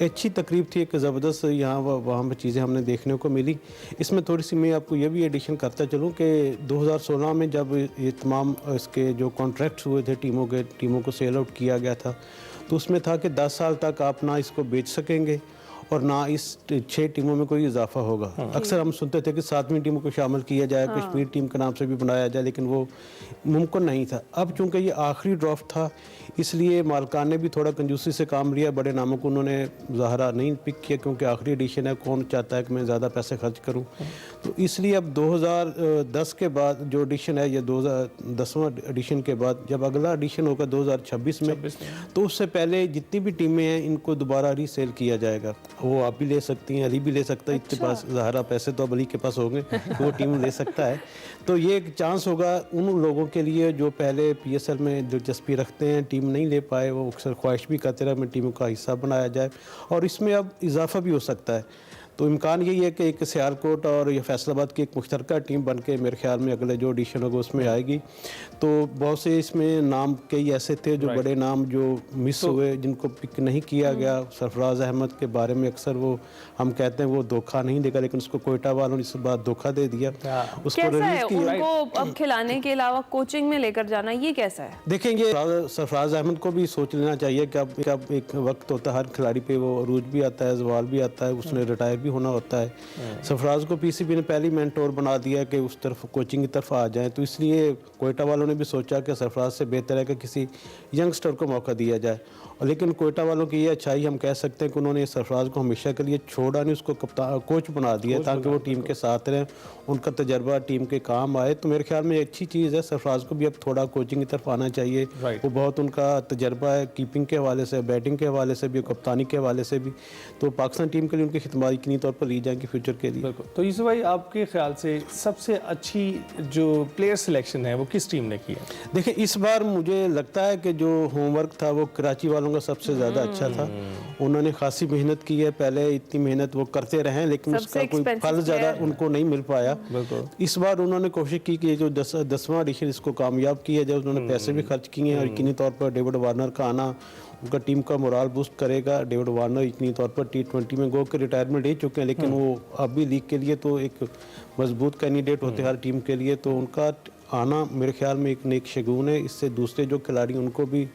अच्छी तकरीब थी, एक ज़बरदस्त यहाँ वहाँ पर चीज़ें हमने देखने को मिली। इसमें थोड़ी सी मैं आपको ये भी एडिशन करता चलूँ कि 2016 में जब ये तमाम इसके जो कॉन्ट्रैक्ट्स हुए थे टीमों को सेल आउट किया गया था, तो उसमें था कि 10 साल तक आप ना इसको बेच सकेंगे और ना इस 6 टीमों में कोई इजाफा होगा। अक्सर हम सुनते थे कि 7वीं टीम को शामिल किया जाए, कश्मीर टीम के नाम से भी बनाया जाए, लेकिन वो मुमकिन नहीं था। अब चूंकि ये आखिरी ड्राफ्ट था, इसलिए मालकान ने भी थोड़ा कंजूसी से काम लिया। बड़े नामों को उन्होंने ज़ाहरा नहीं पिक किया क्योंकि आखिरी एडिशन है, कौन चाहता है कि मैं ज़्यादा पैसे खर्च करूँ। तो इसलिए अब 2010 के बाद जो एडिशन है, ये 2010वां एडिशन के बाद जब अगला एडिशन होगा 2026 में, तो उससे पहले जितनी भी टीमें हैं इनको दोबारा रीसेल किया जाएगा। वो आप भी ले सकती हैं, अली भी ले सकता है। इसके पास ज़ाहरा पैसे तो अब अली के पास होंगे तो वो टीम ले सकता है। तो ये एक चांस होगा उन लोगों के लिए जो पहले PSL में दिलचस्पी रखते हैं, टीम नहीं ले पाए, वो अक्सर ख्वाहिश भी करते रहे मैं टीमों का हिस्सा बनाया जाए और इसमें अब इजाफा भी हो सकता है। तो इम्कान यही है कि एक सियालकोट और ये फैसलाबाद की एक मुश्तरका टीम बन के मेरे ख्याल में अगले जो एडिशन होगा उसमें आएगी। तो बहुत से इसमें नाम कई ऐसे थे जो बड़े नाम जो मिस हुए, जिनको पिक नहीं किया गया। सरफराज अहमद के बारे में अक्सर वो हम कहते हैं वो धोखा नहीं देगा, लेकिन उसको कोयटा वालों ने इस बार धोखा दे दिया। उसको कैसा है उनको अब खिलाने के अलावा कोचिंग में लेकर जाना, ये कैसा है? देखेंगे सरफराज अहमद को भी सोच लेना चाहिए कि अब एक वक्त होता है हर खिलाड़ी पे, वो अरूज भी आता है, जवाल भी आता है, उसने रिटायर भी होना होता है। सरफराज को पीसीबी ने पहली मेंटोर बना दिया कि उस तरफ कोचिंग की तरफ आ जाए, तो इसलिए कोयटा वालों ने भी सोचा कि सरफराज से बेहतर है कि किसी यंगस्टर को मौका दिया जाए। और लेकिन कोयटा वालों की ये अच्छाई हम कह सकते हैं कि उन्होंने सरफराज को हमेशा के लिए छोड़ा नहीं, उसको कप्तान कोच बना दिया ताकि वो टीम के साथ रहें, उनका तजर्बा टीम के काम आए। तो मेरे ख्याल में अच्छी चीज़ है, सरफराज को भी अब थोड़ा कोचिंग की तरफ आना चाहिए। वो बहुत उनका तजर्बा है कीपिंग के हवाले से, बैटिंग के हवाले से भी, कप्तानी के हवाले से भी। तो पाकिस्तान टीम के लिए उनकी खिदमत यकीनी तौर पर ली जाएगी फ्यूचर के लिए। तो यूसुफ भाई, आपके ख्याल से सबसे अच्छी जो प्लेयर सिलेक्शन है वो किस टीम ने की है? देखिए, इस बार मुझे लगता है कि जो होमवर्क था वो कराची वालों का सबसे ज़्यादा अच्छा था। उन्होंने खासी मेहनत की है, पहले इतनी मेहनत वो करते रहे हैं लेकिन उसका कोई फल ज़्यादा उनको नहीं मिल पाया। इस बार उन्होंने कोशिश की कि जो 10वां एडिशन इसको कामयाब किया जाए। उन्होंने पैसे भी खर्च किए हैं और यकीनी तौर पर डेविड वार्नर का आना उनका टीम का मोराल बूस्ट करेगा। डेविड वार्नर यकीनी तौर पर T20 में गो के रिटायरमेंट ले चुके हैं, लेकिन वो अब भी लीग के लिए तो एक मजबूत कैंडिडेट होते हैं हर टीम के लिए। तो उनका आना मेरे ख्याल में एक नेक शगुन है। इससे दूसरे जो खिलाड़ी उनको भी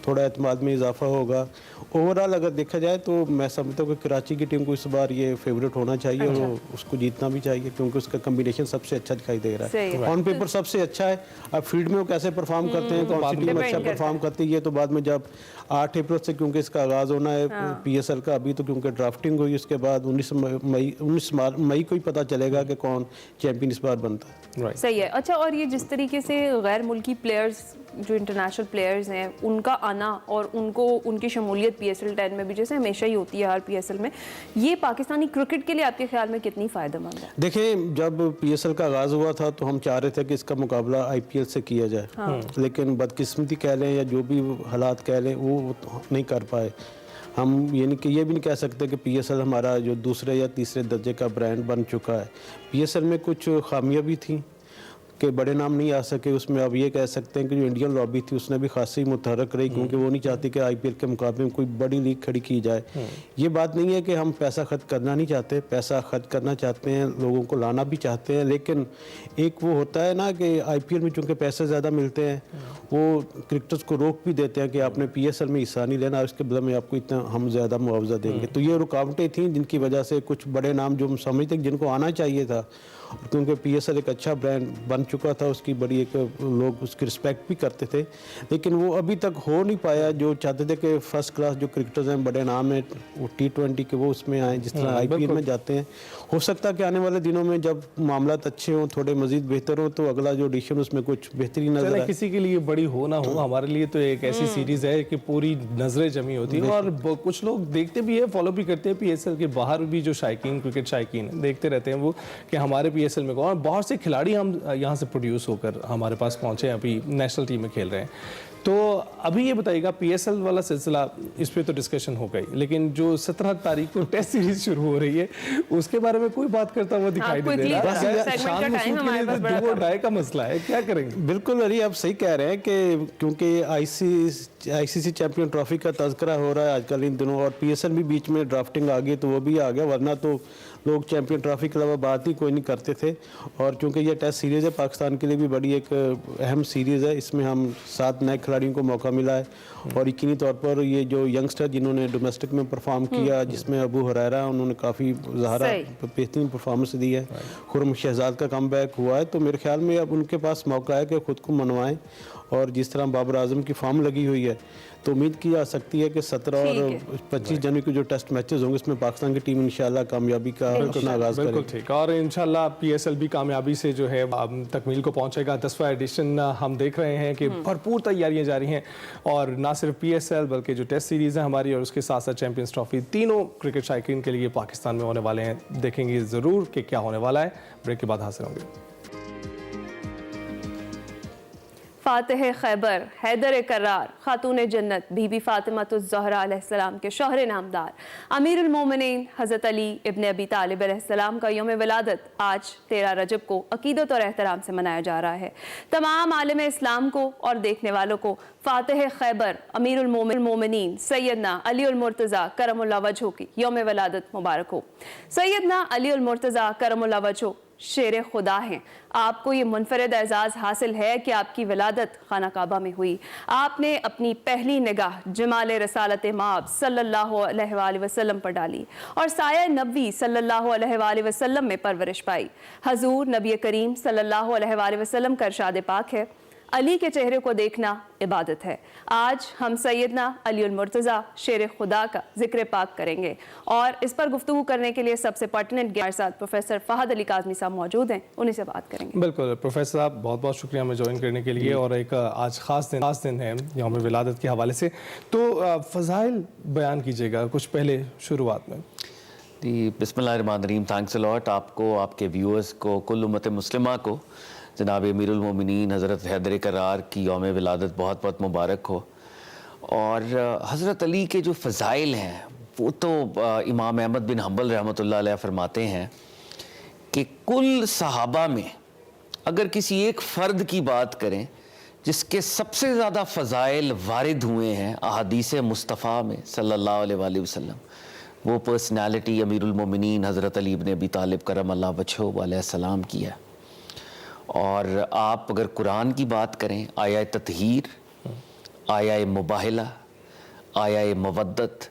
थोड़ा एतमाद में इजाफा होगा। ओवरऑल अगर देखा जाए तो मैं समझता हूँ कि कराची की टीम को इस बार ये फेवरेट होना चाहिए और उसको जीतना भी चाहिए, क्योंकि उसका कम्बिनेशन सबसे अच्छा दिखाई दे रहा है। ऑन पेपर सबसे अच्छा है। अब फील्ड में वो कैसे परफॉर्म करते हैं, कौन सी टीम अच्छा परफॉर्म करती है, तो बाद में जब 8 अप्रैल से क्योंकि इसका आगाज़ होना है PSL का, अभी तो क्योंकि ड्राफ्टिंग हुई, उसके बाद 19 मई को ही पता चलेगा कि कौन चैंपियन इस बार बनता है। सही है। अच्छा, और ये जिस तरीके से गैर मुल्की प्लेयर्स जो इंटरनेशनल प्लेयर्स हैं उनका आना और उनको उनकी शमूलियत PSL 10 में भी जैसे हमेशा ही होती है हर PSL में, ये पाकिस्तानी क्रिकेट के लिए आपके ख्याल में कितनी फ़ायदेमंद है? देखें, जब PSL का आगाज़ हुआ था तो हम चाह रहे थे कि इसका मुकाबला IPL से किया जाए। लेकिन बदकिस्मती कह लें या जो भी हालात कह लें वो नहीं कर पाए। हम ये भी नहीं कह सकते कि PSL हमारा जो दूसरे या तीसरे दर्जे का ब्रांड बन चुका है। PSL में कुछ खामियां भी थी कि बड़े नाम नहीं आ सके उसमें। अब ये कह सकते हैं कि जो इंडियन लॉबी थी उसने भी खासी मुतहरक रही, क्योंकि वो नहीं चाहती कि IPL के मुकाबले में कोई बड़ी लीग खड़ी की जाए। ये बात नहीं है कि हम पैसा खर्च करना नहीं चाहते, पैसा खर्च करना चाहते हैं, लोगों को लाना भी चाहते हैं, लेकिन एक वो होता है ना कि IPL में चूँकि पैसे ज़्यादा मिलते हैं वो क्रिकेटर्स को रोक भी देते हैं कि आपने PSL में हिस्सा नहीं लेना, उसके बदले में आपको इतना हम ज़्यादा मुआवजा देंगे। तो ये रुकावटें थीं जिनकी वजह से कुछ बड़े नाम जो हम समझते जिनको आना चाहिए था, क्योंकि PSL एक अच्छा ब्रांड बन चुका था, उसकी बड़ी एक लोग उसकी रिस्पेक्ट भी करते थे, लेकिन वो अभी तक हो नहीं पाया। जो चाहते थे कि फर्स्ट क्लास जो क्रिकेटर्स हैं, बड़े नाम हैं, वो T20 के वो उसमें आए जिस तरह IPL में जाते हैं। हो सकता है कि आने वाले दिनों में जब मामलात अच्छे हों, थोड़े मजीद बेहतर हों, तो अगला जो एडिशन उसमें कुछ बेहतरी नजर आए। किसी के लिए बड़ी हो ना हो, हमारे लिए तो एक ऐसी सीरीज है कि पूरी नजरें जमी होती है और कुछ लोग देखते भी है, फॉलो भी करते हैं। PSL के बाहर भी जो शायकीन, क्रिकेट शायकीन देखते रहते हैं वो कि हमारे PSL में कौन, बहुत से खिलाड़ी हम यहाँ से प्रोड्यूस होकर हमारे पास पहुँचे, अभी नेशनल टीम में खेल रहे हैं। तो अभी ये बताइएगा PSL वाला सिलसिला, इस पे तो डिस्कशन हो गई, लेकिन जो 17 तारीख को टेस्ट सीरीज शुरू हो रही है उसके बारे में कोई बात करता हुआ दिखाई नहीं दे रहा है। दो ढाई का मसला है, क्या करेंगे? बिल्कुल अली, आप सही कह रहे हैं कि क्योंकि ICC चैंपियन ट्रॉफी का तज़किरा हो रहा है आजकल इन दिनों, और PSL भी बीच में ड्राफ्टिंग आ गई तो वो भी आ गया, वरना तो लोग चैंपियन ट्रॉफी के अलावा बात ही कोई नहीं करते थे। और चूँकि ये टेस्ट सीरीज़ है, पाकिस्तान के लिए भी बड़ी एक अहम सीरीज़ है, इसमें हम 7 नए खिलाड़ियों को मौका मिला है। और यकीनी तौर पर ये जो यंगस्टर जिन्होंने डोमेस्टिक में परफॉर्म किया, जिसमें अबू हुरैरा, उन्होंने काफ़ी ज़ाहरा बेहतरीन परफॉर्मेंस दी है। खुरम शहजाद का कम बैक हुआ है, तो मेरे ख्याल में अब उनके पास मौका है कि ख़ुद को मनवाएं। और जिस तरह बाबर आजम की फॉर्म लगी हुई है, तो उम्मीद की जा सकती है कि 17 और 25 जनवरी को जो टेस्ट मैचेस होंगे उसमें पाकिस्तान की टीम इंशाल्लाह कामयाबी का आगाज़ करेगी। बिल्कुल ठीक, और इंशाल्लाह PSL भी कामयाबी से जो है तकमील को पहुंचेगा। 10वां एडिशन हम देख रहे हैं कि भरपूर तैयारियां जारी हैं, और ना सिर्फ PSL बल्कि जो टेस्ट सीरीज़ है हमारी और उसके साथ साथ चैंपियंस ट्रॉफी, तीनों क्रिकेट शायकीन के लिए पाकिस्तान में होने वाले हैं। देखेंगे ज़रूर कि क्या होने वाला है। ब्रेक के बाद हाजिर होंगे। फातिह खैबर, हैदर करार, खातून जन्नत, बीबी फातिमा-उज़-ज़हरा अलैहिस्सलाम के शौहर नामदार अमीरुल मोमिनीन हज़रत अली इब्न अबी तालिब अलैहिस्सलाम का यौम विलादत आज 13 रजब को अकीदत और एहतराम से मनाया जा रहा है। तमाम आलिम इस्लाम को और देखने वालों को फातिह खैबर अमीरुल मोमिनीन सैयदना अली उल मुर्तज़ा करमुल्लाह वजहो की यौम विलादत मुबारक हो। सैयदना अली उल मुर्तज़ा करमुल्लाह वजहो शेर खुदा हैं। आपको ये मुनफरद एजाज़ हासिल है कि आपकी विलादत खाना काबा में हुई। आपने अपनी पहली निगाह जमाल रसालत माब सल्लल्लाहु अलैहि वसल्लम पर डाली और साया नबी सल्लल्लाहु अलैहि वसल्लम में परवरिश पाई। हजूर नबी करीम सल्लल्लाहु अलैहि वसल्लम का इरशाद पाक है, अली के चेहरे को देखना इबादत है। आज हम सैयदना अली उल मुर्तज़ा शेर खुदा का जिक्र पाक करेंगे और इस पर गुफ्तगू करने के लिए सबसे पर्टिनेंट हमारे साथ प्रोफेसर फहद अली काज़मी साहब मौजूद हैं, उन्हीं से बात करेंगे। बिल्कुल प्रोफेसर साहब, बहुत बहुत शुक्रिया हमें ज्वाइन करने के लिए। और एक आज ख़ास दिन है यौम विलादत के हवाले से, तो फ़ज़ाइल बयान कीजिएगा कुछ पहले शुरुआत में। जी, बिस्मिल्लाहिर्रहमानिर्रहीम। थैंक्स अ लॉट आपको, आपके व्यूअर्स को, कुल उम्मत मुस्लिमा को जनाब अमीरुल मोमिनीन हज़रत हैदर करार की यौम विलादत बहुत बहुत मुबारक हो। और हज़रत अली के जो फ़ज़ाइल हैं वो तो इमाम अहमद बिन हम्बल रहमतुल्लाह अलैह फरमाते हैं कि कुल सहाबा में अगर किसी एक फ़र्द की बात करें जिसके सबसे ज़्यादा फ़ज़ाइल वारिद हुए हैं अहादीस मुस्तफ़ा में सल्लल्लाहु अलैहि वसल्लम, वो पर्सनैलिटी अमीरुल मोमिनीन हज़रत अली इब्न अबी तालिब करमल्लाह वजहहु अलैहिस्सलाम की है। और आप अगर कुरान की बात करें, आया ततहीर, आया मुबाहला, आया मवद्दत,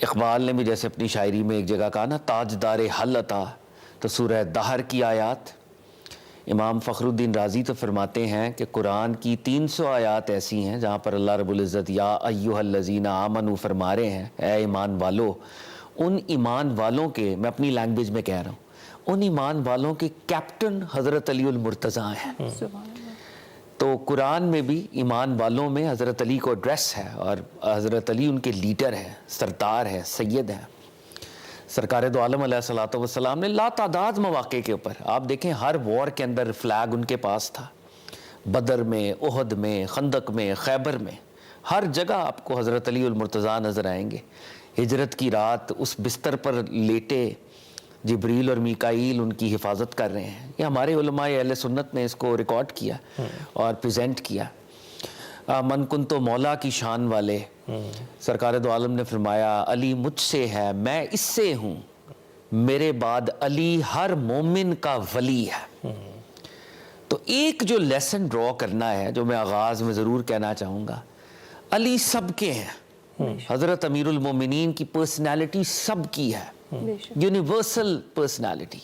इक़बाल ने भी जैसे अपनी शायरी में एक जगह कहा ना, ताजदार हल अता, तो सूरह दहर की आयात। इमाम फ़खरुद्दीन राज़ी तो फरमाते हैं कि कुरान की 300 आयात ऐसी हैं जहाँ पर अल्लाह रब्बुल इज़्ज़त या अय्युहल्लज़ीना आमनू फरमा रहे हैं, ए ईमान वालों। उन ईमान वालों के, मैं अपनी लैंग्वेज में कह रहा हूँ, उन ईमान वालों के कैप्टन हज़रत अली उल मुर्तज़ा हैं। तो कुरान में भी ईमान वालों में हज़रत अली को एड्रेस है और हज़रत अली उनके लीडर हैं, सरदार हैं, सैयद हैं। सरकार दो आलम अलैहिस्सलातु वस्सलाम ने लातादाद मौक़े के ऊपर, आप देखें हर वॉर के अंदर फ्लैग उनके पास था, बदर में, उहद में, खंदक में, खैबर में, हर जगह आपको हज़रत अली उल मुर्तज़ा नज़र आएंगे। हिजरत की रात उस बिस्तर पर लेटे जिब्रील और मीकाईल उनकी हिफाजत कर रहे हैं। ये हमारे उलमाए अहले सुन्नत ने इसको रिकॉर्ड किया और प्रेजेंट किया। मन कुन तो मौला की शान वाले सरकार दो आलम ने फरमाया, अली मुझसे है, मैं इससे हूँ, मेरे बाद अली हर मोमिन का वली है। तो एक जो लेसन ड्रॉ करना है, जो मैं आगाज़ में ज़रूर कहना चाहूँगा, अली सबके हैं। हज़रत अमीरुल मोमिनीन की पर्सनैलिटी सबकी है, यूनिवर्सल पर्सनालिटी।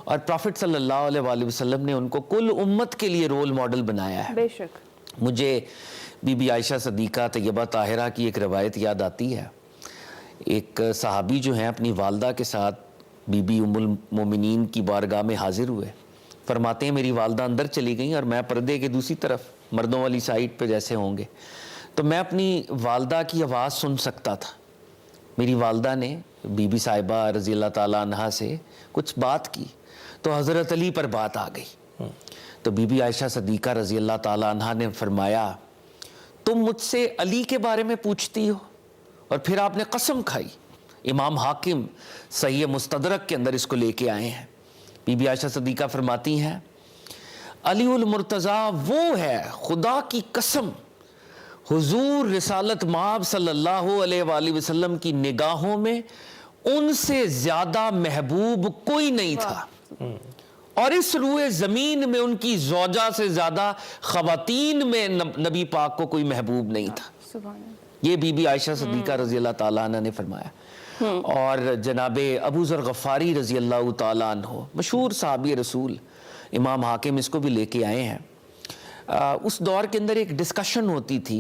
और प्रॉफिट सल्लल्लाहु अलैहि वसल्लम ने उनको कुल उम्मत के लिए रोल मॉडल बनाया है। बेशक। मुझे बीबी आयशा सदीक़ा तैयबा ताहिरा की एक रवायत याद आती है। एक सहाबी जो हैं अपनी वालदा के साथ बीबी उम्मुल मोमिनीन की बारगाह में हाजिर हुए। फरमाते हैं मेरी वालदा अंदर चली गई और मैं पर्दे के दूसरी तरफ मर्दों वाली साइड पे जैसे होंगे, तो मैं अपनी वालदा की आवाज़ सुन सकता था। मेरी वालदा ने बीबी साहिबा रज़ी अल्लाह ताला अन्हा से कुछ बात की तो हज़रत अली पर बात आ गई। तो बीबी आयशा सदीक़ा रज़ी अल्लाह ताला अन्हा ने फरमाया, तुम मुझसे अली के बारे में पूछती हो? और फिर आपने कसम खाई। इमाम हाकिम सही मुस्तदरक के अंदर इसको लेके आए हैं। बीबी आयशा सदीक़ा फरमाती हैं, अली उल मुर्तज़ा वो है, खुदा की कसम, हुजूर रिसालत माब सल्लल्लाहु अलैहि वसल्लम की निगाहों में उनसे ज्यादा महबूब कोई नहीं था, और इस रूए ज़मीन में उनकी ज़ौजा से ज़्यादा ख़वातीन में नबी पाक को कोई महबूब नहीं था। ये बीबी आयशा सदीक़ा रज़ी अल्लाह ताला अन्हा ने फरमाया। और जनाबे अबू ज़र गफ़ारी रज़ी अल्लाह ताला अन्हु, मशहूर सहाबी रसूल, इमाम हाकिम इसको भी लेके आए हैं। उस दौर के अंदर एक डिस्कशन होती थी,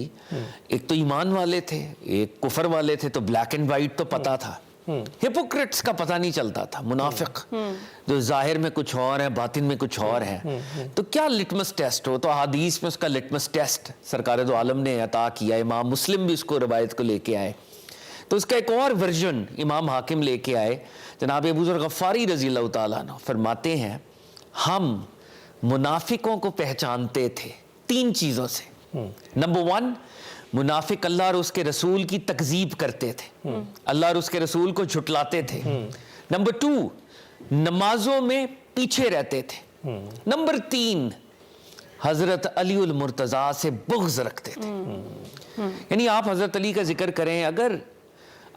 एक तो ईमान वाले थे, एक कुफर वाले थे, तो ब्लैक एंड वाइट तो पता था, हिपोक्रेट्स का पता नहीं चलता था, मुनाफिक जो जाहिर में कुछ और है बातिन में कुछ और है। तो क्या लिटमस टेस्ट हो, तो हदीस में उसका लिटमस टेस्ट सरकार दो आलम ने अता किया। इमाम मुस्लिम भी उसको रवायत को लेके आए। तो उसका एक और वर्जन इमाम हाकिम लेके आए। जनाब अबू ज़र गफ़ारी रज़ी अल्लाह ताला अन्हु फरमाते हैं, हम मुनाफिकों को पहचानते थे 3 चीज़ों से। नंबर 1, मुनाफिक अल्लाह और उसके रसूल की तकजीब करते थे, अल्लाह और उसके रसूल को झुटलाते थे। नंबर 2, नमाजों में पीछे रहते थे। नंबर 3, हजरत अली उल मुर्तज़ा से बुग़्ज़ रखते थे। यानी आप हजरत अली का जिक्र करें, अगर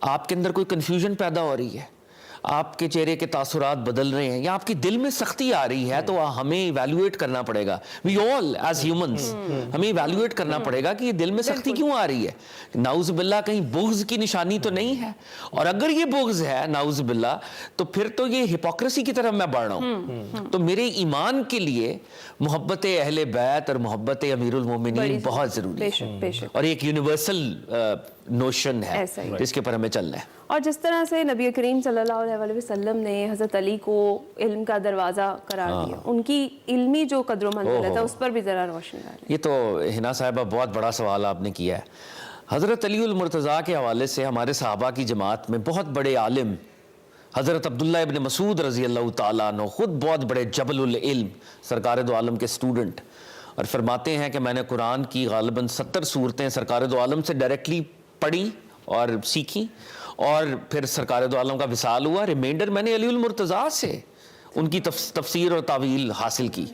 आपके अंदर कोई कंफ्यूजन पैदा हो रही है, आपके चेहरे के तासुरात बदल रहे हैं, या आपकी दिल में सख्ती आ रही है, तो हमें इवैल्यूएट करना पड़ेगा। वी ऑल एज ह्यूमंस हमें इवैल्यूएट करना पड़ेगा कि ये दिल में सख्ती क्यों आ रही है। नाउज़ बिल्लाह कहीं बुग़्ज़ की निशानी तो नहीं है, और अगर ये बुग़्ज़ है नाउज़ बिल्लाह, तो फिर तो ये हिपोक्रेसी की तरफ मैं बढ़ रहा हूँ। तो मेरे ईमान के लिए मोहब्बत अहले बैत और मोहब्बत अमीरुल मोमिनीन बहुत ज़रूरी है, और एक यूनिवर्सल नोशन है जिसके पर हमें चलना है। और जिस तरह से नबी करीम सल्लल्लाहु अलैहि वसल्लम ने हज़रत अली को इल्म का दरवाज़ा करार दिया, उनकी इल्मी जो कदर मंज़िलत है उस पर भी ज़रा रोशनी डालें। ये तो हिना साहिबा बहुत बड़ा सवाल आपने किया है। हज़रत अली उल मुर्तज़ा के हवाले से हमारे सहाबा की जमात में बहुत बड़े आलिम हज़रत अब्दुल्ला इब्न मसूद रज़ी अल्लाह ताला अन्हु, खुद बहुत बड़े जबलुल इल्म, सरकार दो आलम के स्टूडेंट, और फरमाते हैं कि मैंने कुरान की गालिबन 70 सूरतें सरकार दो आलम से डायरेक्टली पढ़ी और सीखी, और फिर सरकार दो आलम का विसाल हुआ, रिमाइंडर मैंने अली उल मुर्तज़ा से उनकी तफसीर और तावील हासिल की।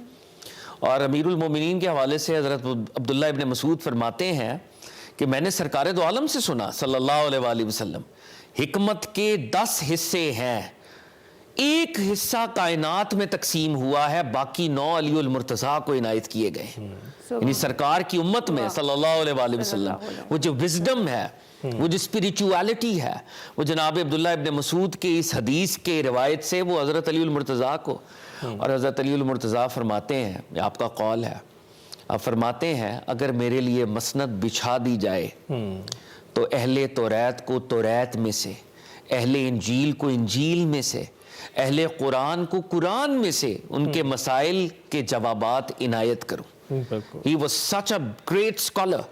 और अमीरुल मोमिनीन के हवाले से हज़रत अब्दुल्ला इब्न मसूद फरमाते हैं कि मैंने सरकार दो आलम से सुना सल्लल्लाहु अलैहि वसल्लम, हिकमत के 10 हिस्से हैं, एक हिस्सा कायनात में तकसीम हुआ है, बाकी 9 अली उल मुर्तज़ा को इनायत किए गए। यानी सरकार की उम्मत में सल्लल्लाहु अलैहि वसल्लम वो जो विजडम है, वो जो स्पिरिचुअलिटी है, वो जनाब अब्दुल्ला इब्न मसूद के इस हदीस के रिवायत से वो हज़रत अली उल मुर्तज़ा को, और हज़रत अली उल मुर्तज़ा फरमाते हैं, ये आपका कौल है, आप फरमाते हैं अगर मेरे लिए मसनद बिछा दी जाए तो अहले तौरात को तौरात में से, अहले इंजील को इंजील में से, अहले कुरान को कुरान में से उनके मसाइल के जवाबात इनायत करूं। He was such a great scholar।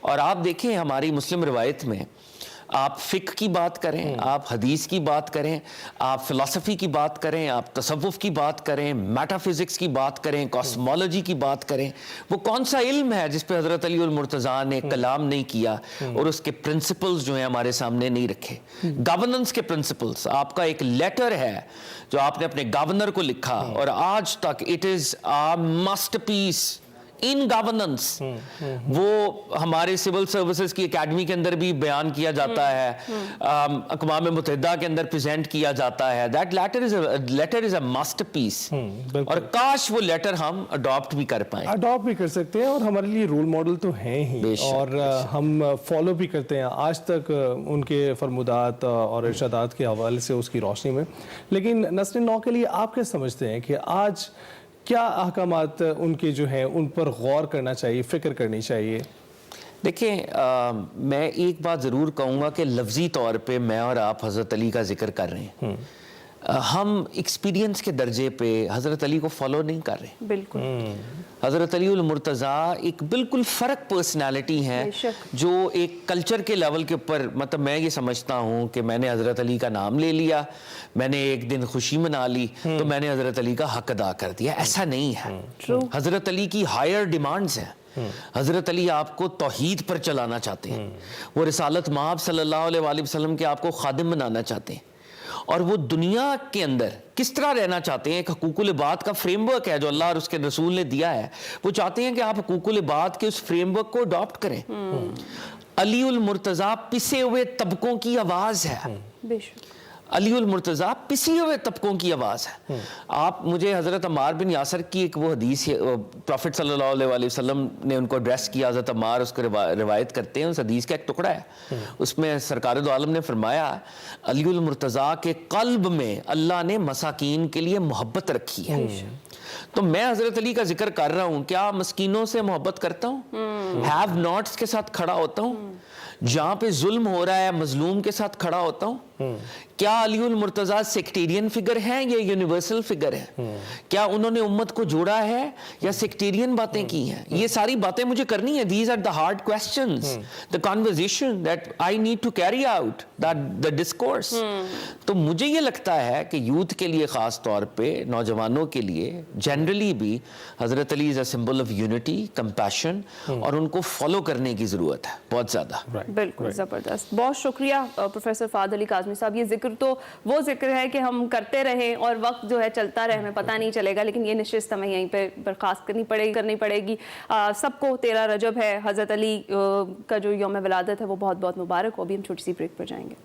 और आप देखें हमारी मुस्लिम रिवायत में, आप फ़िक़्ह की बात करें, आप हदीस की बात करें, आप फ़िलासफ़ी की बात करें, आप तसव्वुफ़ की बात करें, मेटाफिज़िक्स की बात करें, कॉस्मोलॉजी की बात करें, वो कौन सा इल्म है जिस पे हज़रत अली उल मुर्तज़ा ने कलाम नहीं किया और उसके प्रिंसिपल्स जो हैं हमारे सामने नहीं रखे। गवर्नेंस के प्रिंसिपल्स, आपका एक लेटर है जो आपने अपने गवर्नर को लिखा, और आज तक it is a masterpiece in governance. वो हमारे सिविल सर्विसेज की एकेडमी के अंदर भी बयान किया जाता है, अक़वाम मुत्तहिदा के अंदर प्रेजेंट किया जाता है। That letter is a masterpiece, और काश वो लेटर हम अडॉप्ट भी कर पाए। अडॉप्ट भी कर सकते हैं, और हमारे लिए रोल मॉडल तो हैं ही, और हम फॉलो भी करते हैं आज तक उनके फरमुदात और इरशादात के हवाले से उसकी रोशनी में। लेकिन नस्ल नौ के लिए आप क्या समझते हैं कि आज क्या अहकामात उनके जो हैं उन पर गौर करना चाहिए, फ़िक्र करनी चाहिए? देखिए, मैं एक बात ज़रूर कहूँगा कि लफ्ज़ी तौर पे मैं और आप हज़रत अली का जिक्र कर रहे हैं, हम एक्सपीरियंस के दर्जे पे हज़रत अली को फॉलो नहीं कर रहे। बिल्कुल। हज़रत अली उल मुर्तज़ा एक बिल्कुल फ़र्क पर्सनालिटी हैं, जो एक कल्चर के लेवल के ऊपर, मतलब मैं ये समझता हूँ कि मैंने हज़रत अली का नाम ले लिया, मैंने एक दिन खुशी मना ली, तो मैंने हज़रत अली का हक अदा कर दिया। ऐसा नहीं है। हज़रत अली की हायर डिमांड्स हैं। हज़रत अली आपको तौहीद पर चलाना चाहते हैं, वो रिसालत माब सल्लल्लाहु अलैहि वसल्लम के आपको खादिम बनाना चाहते हैं, और वो दुनिया के अंदर किस तरह रहना चाहते हैं। एक हकूकुल इबाद का फ्रेमवर्क है जो अल्लाह और उसके रसूल ने दिया है, वो चाहते हैं कि आप हकूकुल इबाद के उस फ्रेमवर्क को अडॉप्ट करें। अली उल मुर्तज़ा पिसे हुए तबकों की आवाज़ है। अली उल मुर्तज़ा पिसी हुए तबकों की आवाज़ है। आप मुझे हज़रत अम्मार बिन यासर की एक वो हदीस, प्रॉफिट सल्लल्लाहु अलैहि वसल्लम ने उनको एड्रेस किया, हज़रत अम्मार उसको रिवायत करते हैं, उस हदीस का एक टुकड़ा है, उसमें सरकार दो आलम ने फरमाया अली उल मुर्तज़ा के क़ल्ब में अल्लाह ने मसाकीन के लिए मोहब्बत रखी है। तो मैं हज़रत अली का जिक्र कर रहा हूँ, क्या मस्कीनों से मोहब्बत करता हूँ, हैव नॉट्स के साथ खड़ा होता हूँ, जहाँ पे जुल्म हो रहा है मजलूम के साथ खड़ा होता हूँ? क्या अली उल मुर्तज़ा सेक्टेरियन फिगर है या यूनिवर्सल फिगर है? क्या उन्होंने उम्मत को जोड़ा है या सेक्टेरियन बातें की हैं? ये सारी बातें मुझे करनी है। These are the hard questions, the conversation that I need to carry out, that the discourse। तो मुझे ये लगता है कि यूथ के लिए ख़ास तौर पे, नौजवानों के लिए जनरली भी हज़रत Ali is a symbol of unity, compassion, और उनको फॉलो करने की ज़रूरत है बहुत ज़्यादा। बिल्कुल ज़बरदस्त, बहुत शुक्रिया प्रोफेसर फ़ाद अली काज़मी साहब। ये जिक्र तो वो जिक्र है कि हम करते रहें और वक्त जो है चलता रहे, हमें पता नहीं चलेगा, लेकिन ये नशिस्त हमें यहीं पे बर्खास्त करनी पड़ेगी। सबको 13 रजब है, हज़रत अली का जो यौम विलादत है वो बहुत बहुत मुबारक हो। अभी हम छोटी सी ब्रेक पर जाएंगे।